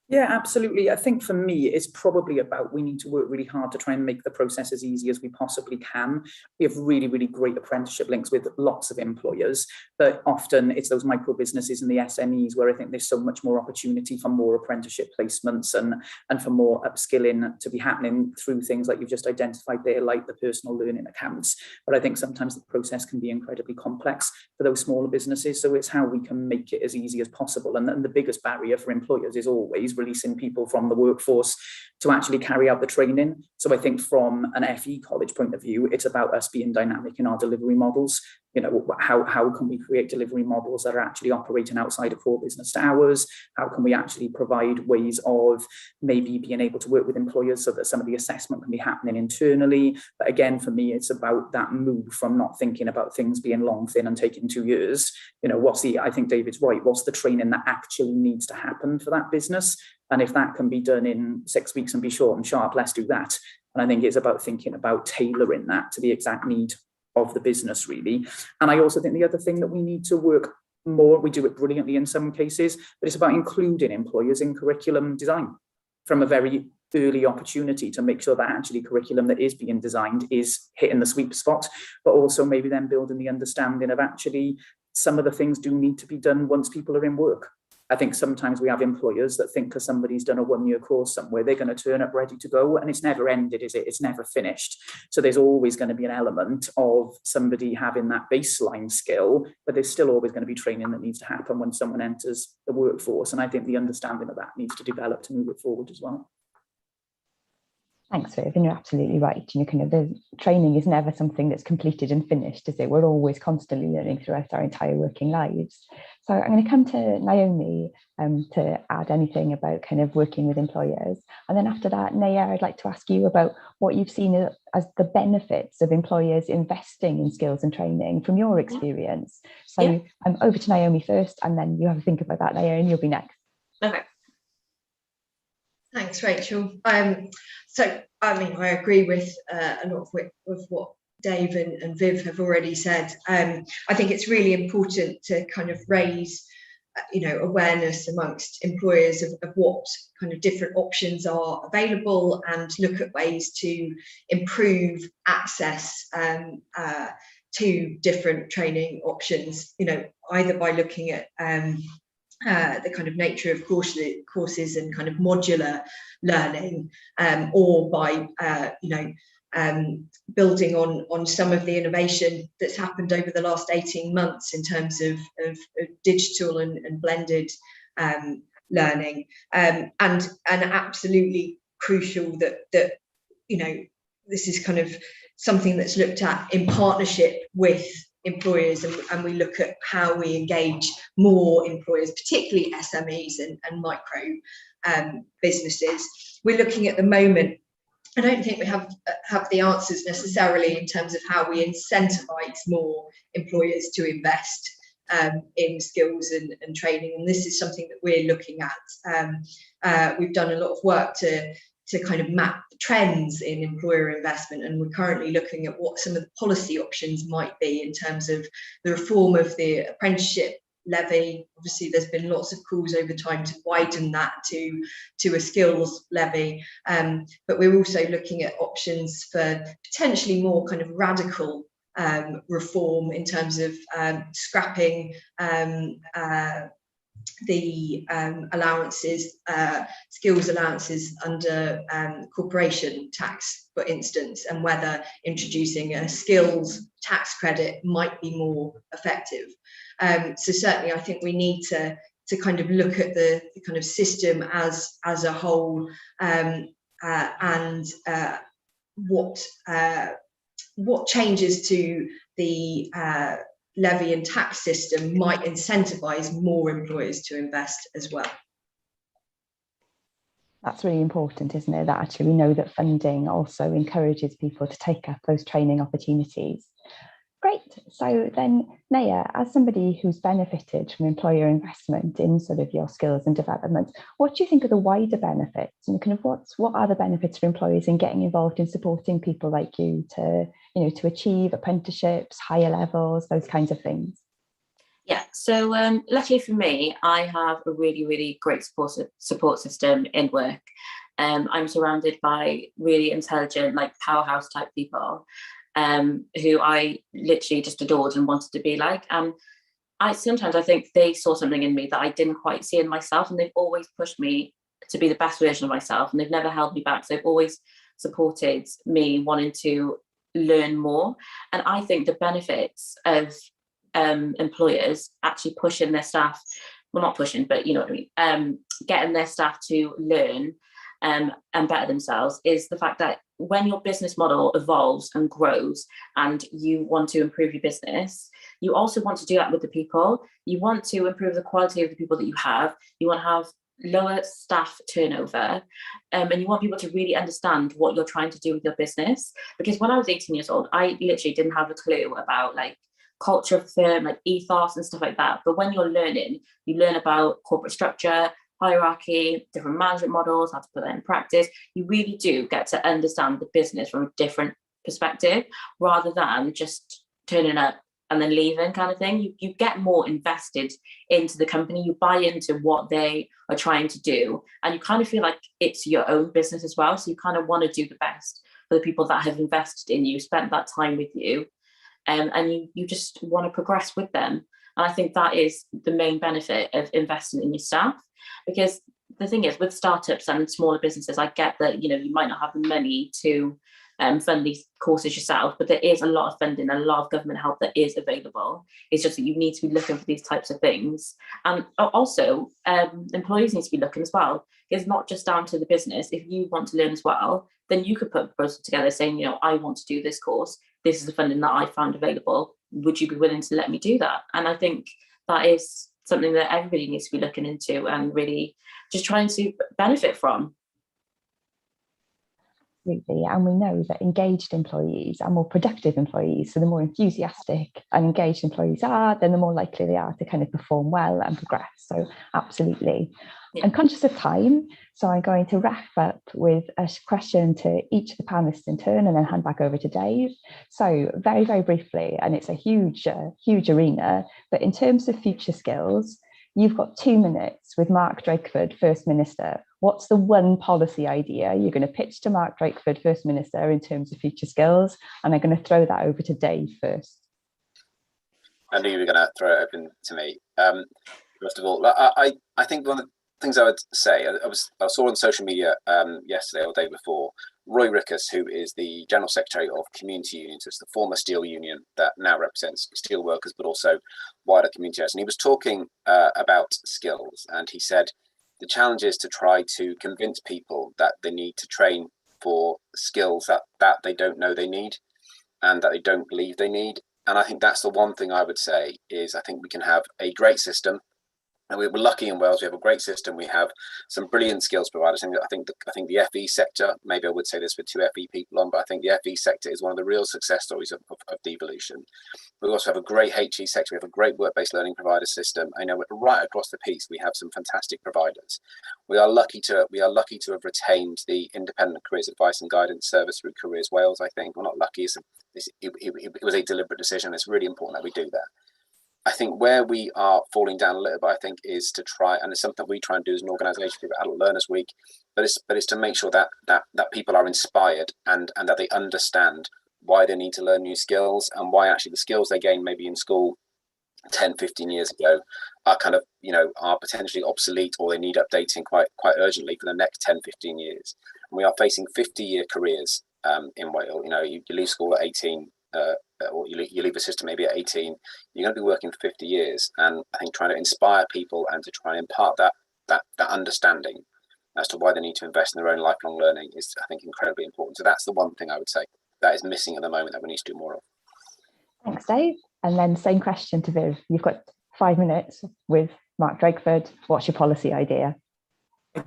[SPEAKER 8] Yeah, absolutely. I think for me, it's probably about we need to work really hard to try and make the process as easy as we possibly can. We have really, really great apprenticeship links with lots of employers, but often it's those micro businesses and the SMEs where I think there's so much more opportunity for more apprenticeship placements and for more upskilling to be happening through things like you've just identified there, like the personal learning accounts. But I think sometimes the process can be incredibly complex for those smaller businesses. So it's how we can make it as easy as possible. And then the biggest barrier for employers is always releasing people from the workforce to actually carry out the training. So I think from an FE college point of view, it's about us being dynamic in our delivery models. You know, how can we create delivery models that are actually operating outside of core business hours? How can we actually provide ways of maybe being able to work with employers so that some of the assessment can be happening internally? But again, for me, it's about that move from not thinking about things being long, thin and taking 2 years. You know, I think David's right, what's the training that actually needs to happen for that business? And if that can be done in 6 weeks and be short and sharp, let's do that. And I think it's about thinking about tailoring that to the exact need of the business, really. And I also think the other thing that we need to work more, we do it brilliantly in some cases, but it's about including employers in curriculum design from a very early opportunity to make sure that actually curriculum that is being designed is hitting the sweet spot, but also maybe then building the understanding of actually some of the things do need to be done once people are in work. I think sometimes we have employers that think because somebody's done a 1-year course somewhere, they're going to turn up ready to go, and it's never ended, is it? It's never finished. So there's always going to be an element of somebody having that baseline skill, but there's still always going to be training that needs to happen when someone enters the workforce. And I think the understanding of that needs to develop to move it forward as well.
[SPEAKER 6] Thanks, Viv, and you're absolutely right. You know, kind of the training is never something that's completed and finished, is it? We're always constantly learning throughout our entire working lives. So I'm going to come to Naomi to add anything about kind of working with employers. And then after that, Naya, I'd like to ask you about what you've seen as the benefits of employers investing in skills and training from your experience. So over to Naomi first, and then you have to think about that, Naya, and you'll be next.
[SPEAKER 7] Okay. Thanks, Rachel. So, I mean, I agree with a lot of what Dave and Viv have already said. I think it's really important to kind of raise, awareness amongst employers of what kind of different options are available and look at ways to improve access to different training options, either by looking at the kind of nature of courses and kind of modular learning, or by building on some of the innovation that's happened over the last 18 months in terms of digital and blended learning, and absolutely crucial that this is kind of something that's looked at in partnership with employers, and we look at how we engage more employers, particularly SMEs and micro businesses. We're looking at the moment, I don't think we have the answers necessarily in terms of how we incentivize more employers to invest in skills and training, and this is something that we're looking at. We've done a lot of work to kind of map trends in employer investment, and we're currently looking at what some of the policy options might be in terms of the reform of the apprenticeship levy. Obviously there's been lots of calls over time to widen that to a skills levy, but we're also looking at options for potentially more kind of radical reform in terms of scrapping the allowances, skills allowances under corporation tax, for instance, and whether introducing a skills tax credit might be more effective. So certainly I think we need to kind of look at the kind of system as a whole, and what changes to the levy and tax system might incentivize more employers to invest as well.
[SPEAKER 6] That's really important, isn't it? That actually we know that funding also encourages people to take up those training opportunities. Great. So then, Naya, as somebody who's benefited from employer investment in sort of your skills and development, what do you think are the wider benefits, and kind of what are the benefits for employers in getting involved in supporting people like you to, you know, to achieve apprenticeships, higher levels, those kinds of things?
[SPEAKER 9] Yeah, so luckily for me, I have a really, really great support system in work. I'm surrounded by really intelligent, like powerhouse type people who I literally just adored and wanted to be like. I think they saw something in me that I didn't quite see in myself, and they've always pushed me to be the best version of myself, and they've never held me back. So they've always supported me wanting to learn more. And I think the benefits of employers actually pushing their staff, well, not pushing, but you know what I mean, getting their staff to learn and better themselves, is the fact that when your business model evolves and grows and you want to improve your business, you also want to do that with the people. You want to improve the quality of the people that you have. You want to have lower staff turnover, and you want people to really understand what you're trying to do with your business. Because when I was 18 years old, I literally didn't have a clue about like culture of the firm, like ethos and stuff like that. But when you're learning, you learn about corporate structure, hierarchy, different management models, how to put that in practice. You really do get to understand the business from a different perspective, rather than just turning up and then leaving kind of thing. You get more invested into the company, you buy into what they are trying to do, and you kind of feel like it's your own business as well. So you kind of want to do the best for the people that have invested in you, spent that time with you, and you just want to progress with them. And I think that is the main benefit of investing in your staff. Because the thing is, with startups and smaller businesses, I get that, you know, you might not have the money to fund these courses yourself, but there is a lot of funding and a lot of government help that is available. It's just that you need to be looking for these types of things. And also, employees need to be looking as well. It's not just down to the business. If you want to learn as well, then you could put a proposal together saying, you know, I want to do this course. This is the funding that I found available. Would you be willing to let me do that? And I think that is something that everybody needs to be looking into and really just trying to benefit from.
[SPEAKER 6] Absolutely. And we know that engaged employees are more productive employees. So the more enthusiastic and engaged employees are, then the more likely they are to kind of perform well and progress. So absolutely. Yeah. I'm conscious of time, so I'm going to wrap up with a question to each of the panelists in turn and then hand back over to Dave. So very, very briefly, and it's a huge arena, but in terms of future skills, you've got 2 minutes with Mark Drakeford, First Minister. What's the one policy idea you're going to pitch to Mark Drakeford, First Minister, in terms of future skills? And I'm going to throw that over to Dave first.
[SPEAKER 1] I knew you were going to throw it open to me. First of all, I think one of the things I would say, I saw on social media yesterday or the day before, Roy Rickus, who is the General Secretary of Community Unions, it's the former steel union that now represents steel workers, but also wider communities. And he was talking about skills, and he said the challenge is to try to convince people that they need to train for skills that they don't know they need and that they don't believe they need. And I think that's the one thing I would say is I think we can have a great system And we're lucky in Wales. We have a great system. We have some brilliant skills providers. I think the FE sector, maybe I would say this with 2 FE people on, but I think the FE sector is one of the real success stories of devolution. We also have a great HE sector. We have a great work-based learning provider system. I know right across the piece we have some fantastic providers. We are lucky to have retained the Independent Careers Advice and Guidance Service through Careers Wales. I think we're not lucky. It was a deliberate decision. It's really important that we do that. I think where we are falling down a little bit, I think, is to try, and it's something we try and do as an organisation through Adult Learners Week, but it's to make sure that people are inspired and that they understand why they need to learn new skills, and why actually the skills they gain maybe in school 10, 15 years ago are kind of, are potentially obsolete, or they need updating quite urgently for the next 10, 15 years. And we are facing 50-year careers in Wales. You leave school at 18, or you leave the system maybe at 18, you're going to be working for 50 years. And I think trying to inspire people and to try and impart that understanding as to why they need to invest in their own lifelong learning is, I think, incredibly important. So that's the one thing I would say that is missing at the moment that we need to do more of.
[SPEAKER 6] Thanks, Dave. And then same question to Viv. You've got 5 minutes with Mark Drakeford. What's your policy idea?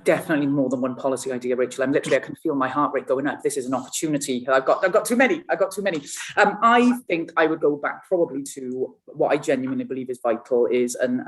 [SPEAKER 8] Definitely more than one policy idea, Rachel. I can feel my heart rate going up. This is an opportunity. I've got too many. I think I would go back probably to what I genuinely believe is vital is, and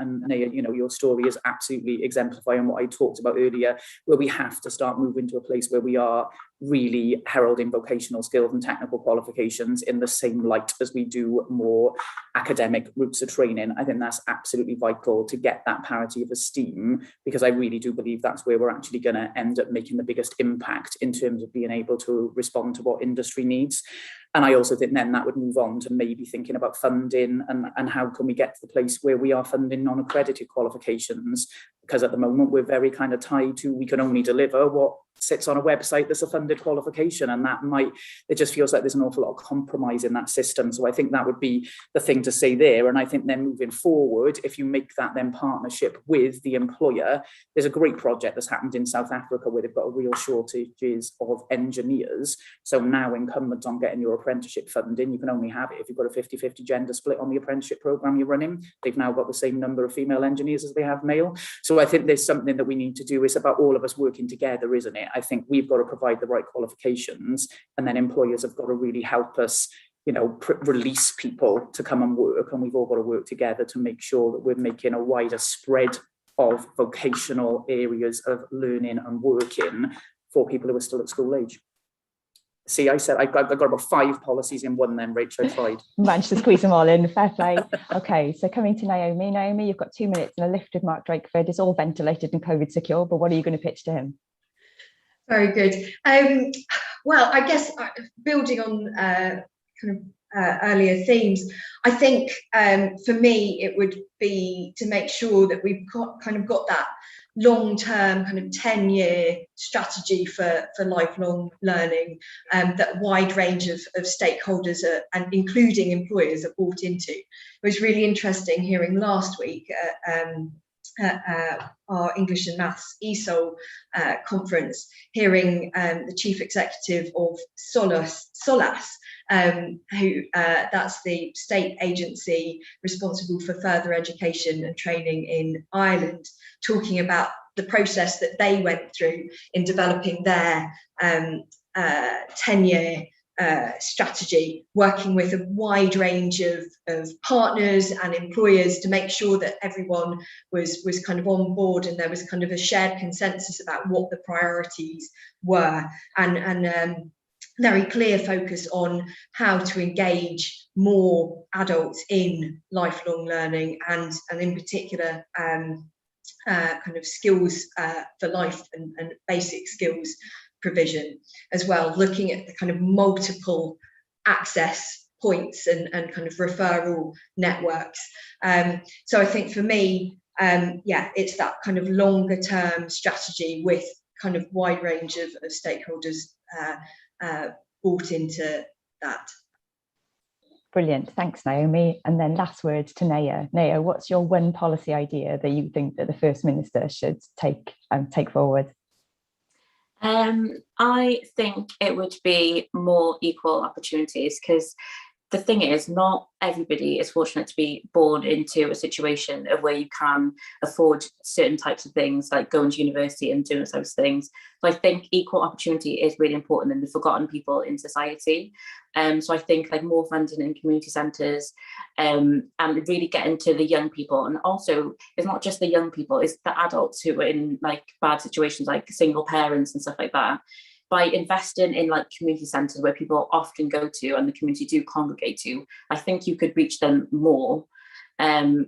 [SPEAKER 8] your story is absolutely exemplifying what I talked about earlier, where we have to start moving to a place where we are really heralding vocational skills and technical qualifications in the same light as we do more academic routes of training. I think that's absolutely vital to get that parity of esteem, because I really do believe that's where we're actually going to end up making the biggest impact in terms of being able to respond to what industry needs. And I also think then that would move on to maybe thinking about funding and how can we get to the place where we are funding non-accredited qualifications, because at the moment we're very kind of tied to, we can only deliver what sits on a website that's a funded qualification, and it just feels like there's an awful lot of compromise in that system. So I think that would be the thing to say there. And I think then moving forward, if you make that then partnership with the employer, there's a great project that's happened in South Africa where they've got a real shortages of engineers. So now incumbent on getting your apprenticeship funding, you can only have it if you've got a 50-50 gender split on the apprenticeship program you're running. They've now got the same number of female engineers as they have male. So I think there's something that we need to do. It's about all of us working together, isn't it? I think we've got to provide the right qualifications, and then employers have got to really help us, release people to come and work, and we've all got to work together to make sure that we're making a wider spread of vocational areas of learning and working for people who are still at school age. See, I said I've got about 5 policies in one then, Rachel. I tried.
[SPEAKER 6] Managed to squeeze them all in. Fair play. Okay, so coming to Naomi. Naomi, you've got 2 minutes and a lift with Mark Drakeford. It's all ventilated and COVID secure, but what are you going to pitch to him?
[SPEAKER 7] Very good. Well, I guess building on earlier themes, I think for me it would be to make sure that we've got that long-term 10-year strategy for lifelong learning, that wide range of stakeholders and including employers are bought into. It was really interesting hearing last week our English and Maths ESOL conference, hearing the chief executive of SOLAS, who that's the state agency responsible for further education and training in Ireland, talking about the process that they went through in developing their 10-year strategy, working with a wide range of partners and employers to make sure that everyone was kind of on board, and there was kind of a shared consensus about what the priorities were, and very clear focus on how to engage more adults in lifelong learning, and in particular kind of skills for life and basic skills provision as well, looking at the kind of multiple access points and kind of referral networks. So I think for me, it's that kind of longer term strategy with kind of wide range of stakeholders bought into that.
[SPEAKER 6] Brilliant, thanks Naomi. And then last words to Naya. Naya, what's your one policy idea that you think that the First Minister should take forward?
[SPEAKER 9] I think it would be more equal opportunities, because the thing is, not everybody is fortunate to be born into a situation of where you can afford certain types of things, like going to university and doing those things. So I think equal opportunity is really important in the forgotten people in society. So I think like more funding in community centres, and really getting to the young people. And also, it's not just the young people, it's the adults who are in like bad situations, like single parents and stuff like that. By investing in like community centres where people often go to and the community do congregate to, I think you could reach them more, and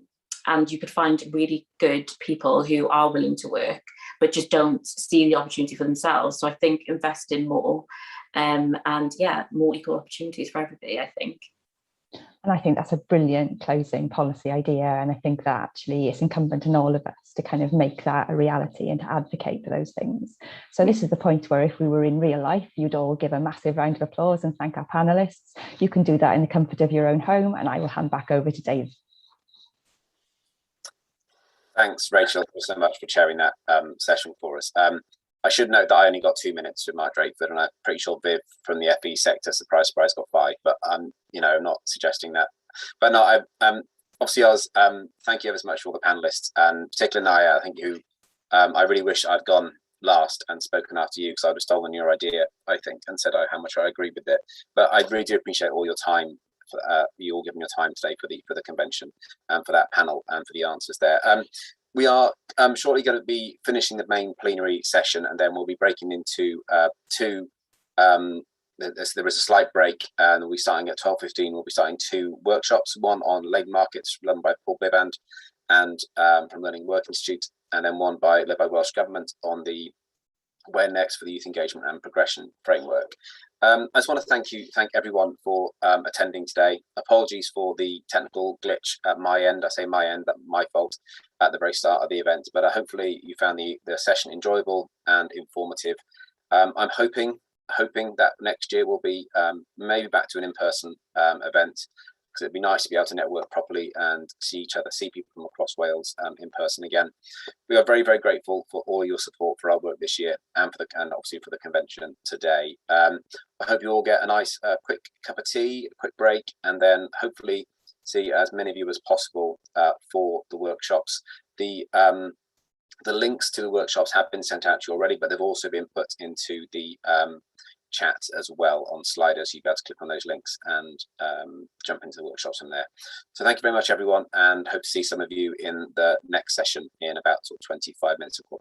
[SPEAKER 9] you could find really good people who are willing to work but just don't see the opportunity for themselves. So I think invest in more, and yeah, more equal opportunities for everybody, I think.
[SPEAKER 6] And I think that's a brilliant closing policy idea. And I think that actually it's incumbent on all of us to kind of make that a reality and to advocate for those things. So this is the point where if we were in real life, you'd all give a massive round of applause and thank our panelists. You can do that in the comfort of your own home, and I will hand back over to Dave.
[SPEAKER 1] Thanks, Rachel, so much for chairing that session for us. I should note that I only got 2 minutes with Mark Drakeford, and I'm pretty sure Viv from the FE sector, surprise, surprise, got 5. But I'm, not suggesting that. But no, obviously, thank you ever so much for all the panelists, and particularly Naya, I think I really wish I'd gone last and spoken after you, because I'd have stolen your idea, I think, and said how much I agree with it. But I really do appreciate all your time. You all giving your time today for the convention and for that panel and for the answers there. We are shortly going to be finishing the main plenary session, and then we'll be breaking into two. There is a slight break, and we'll be starting at 12:15. We'll be starting 2 workshops, one on labour markets run by Paul Biband and from Learning Work Institute, and then one led by Welsh Government on the Where Next for the Youth Engagement and Progression Framework. I just want to thank everyone for attending today. Apologies for the technical glitch at my end. I say my end, that's my fault at the very start of the event, but hopefully you found the session enjoyable and informative. I'm hoping that next year we'll be maybe back to an in-person event, because it'd be nice to be able to network properly and see people from across Wales in person again. We are very, very grateful for all your support for our work this year, and obviously for the convention today. I hope you all get a nice quick cup of tea, a quick break, and then hopefully see as many of you as possible for the workshops. The links to the workshops have been sent out to you already, but they've also been put into the chat as well on Slido, so you'll be able to click on those links and jump into the workshops from there. So thank you very much, everyone, and hope to see some of you in the next session in about 25 minutes, of course.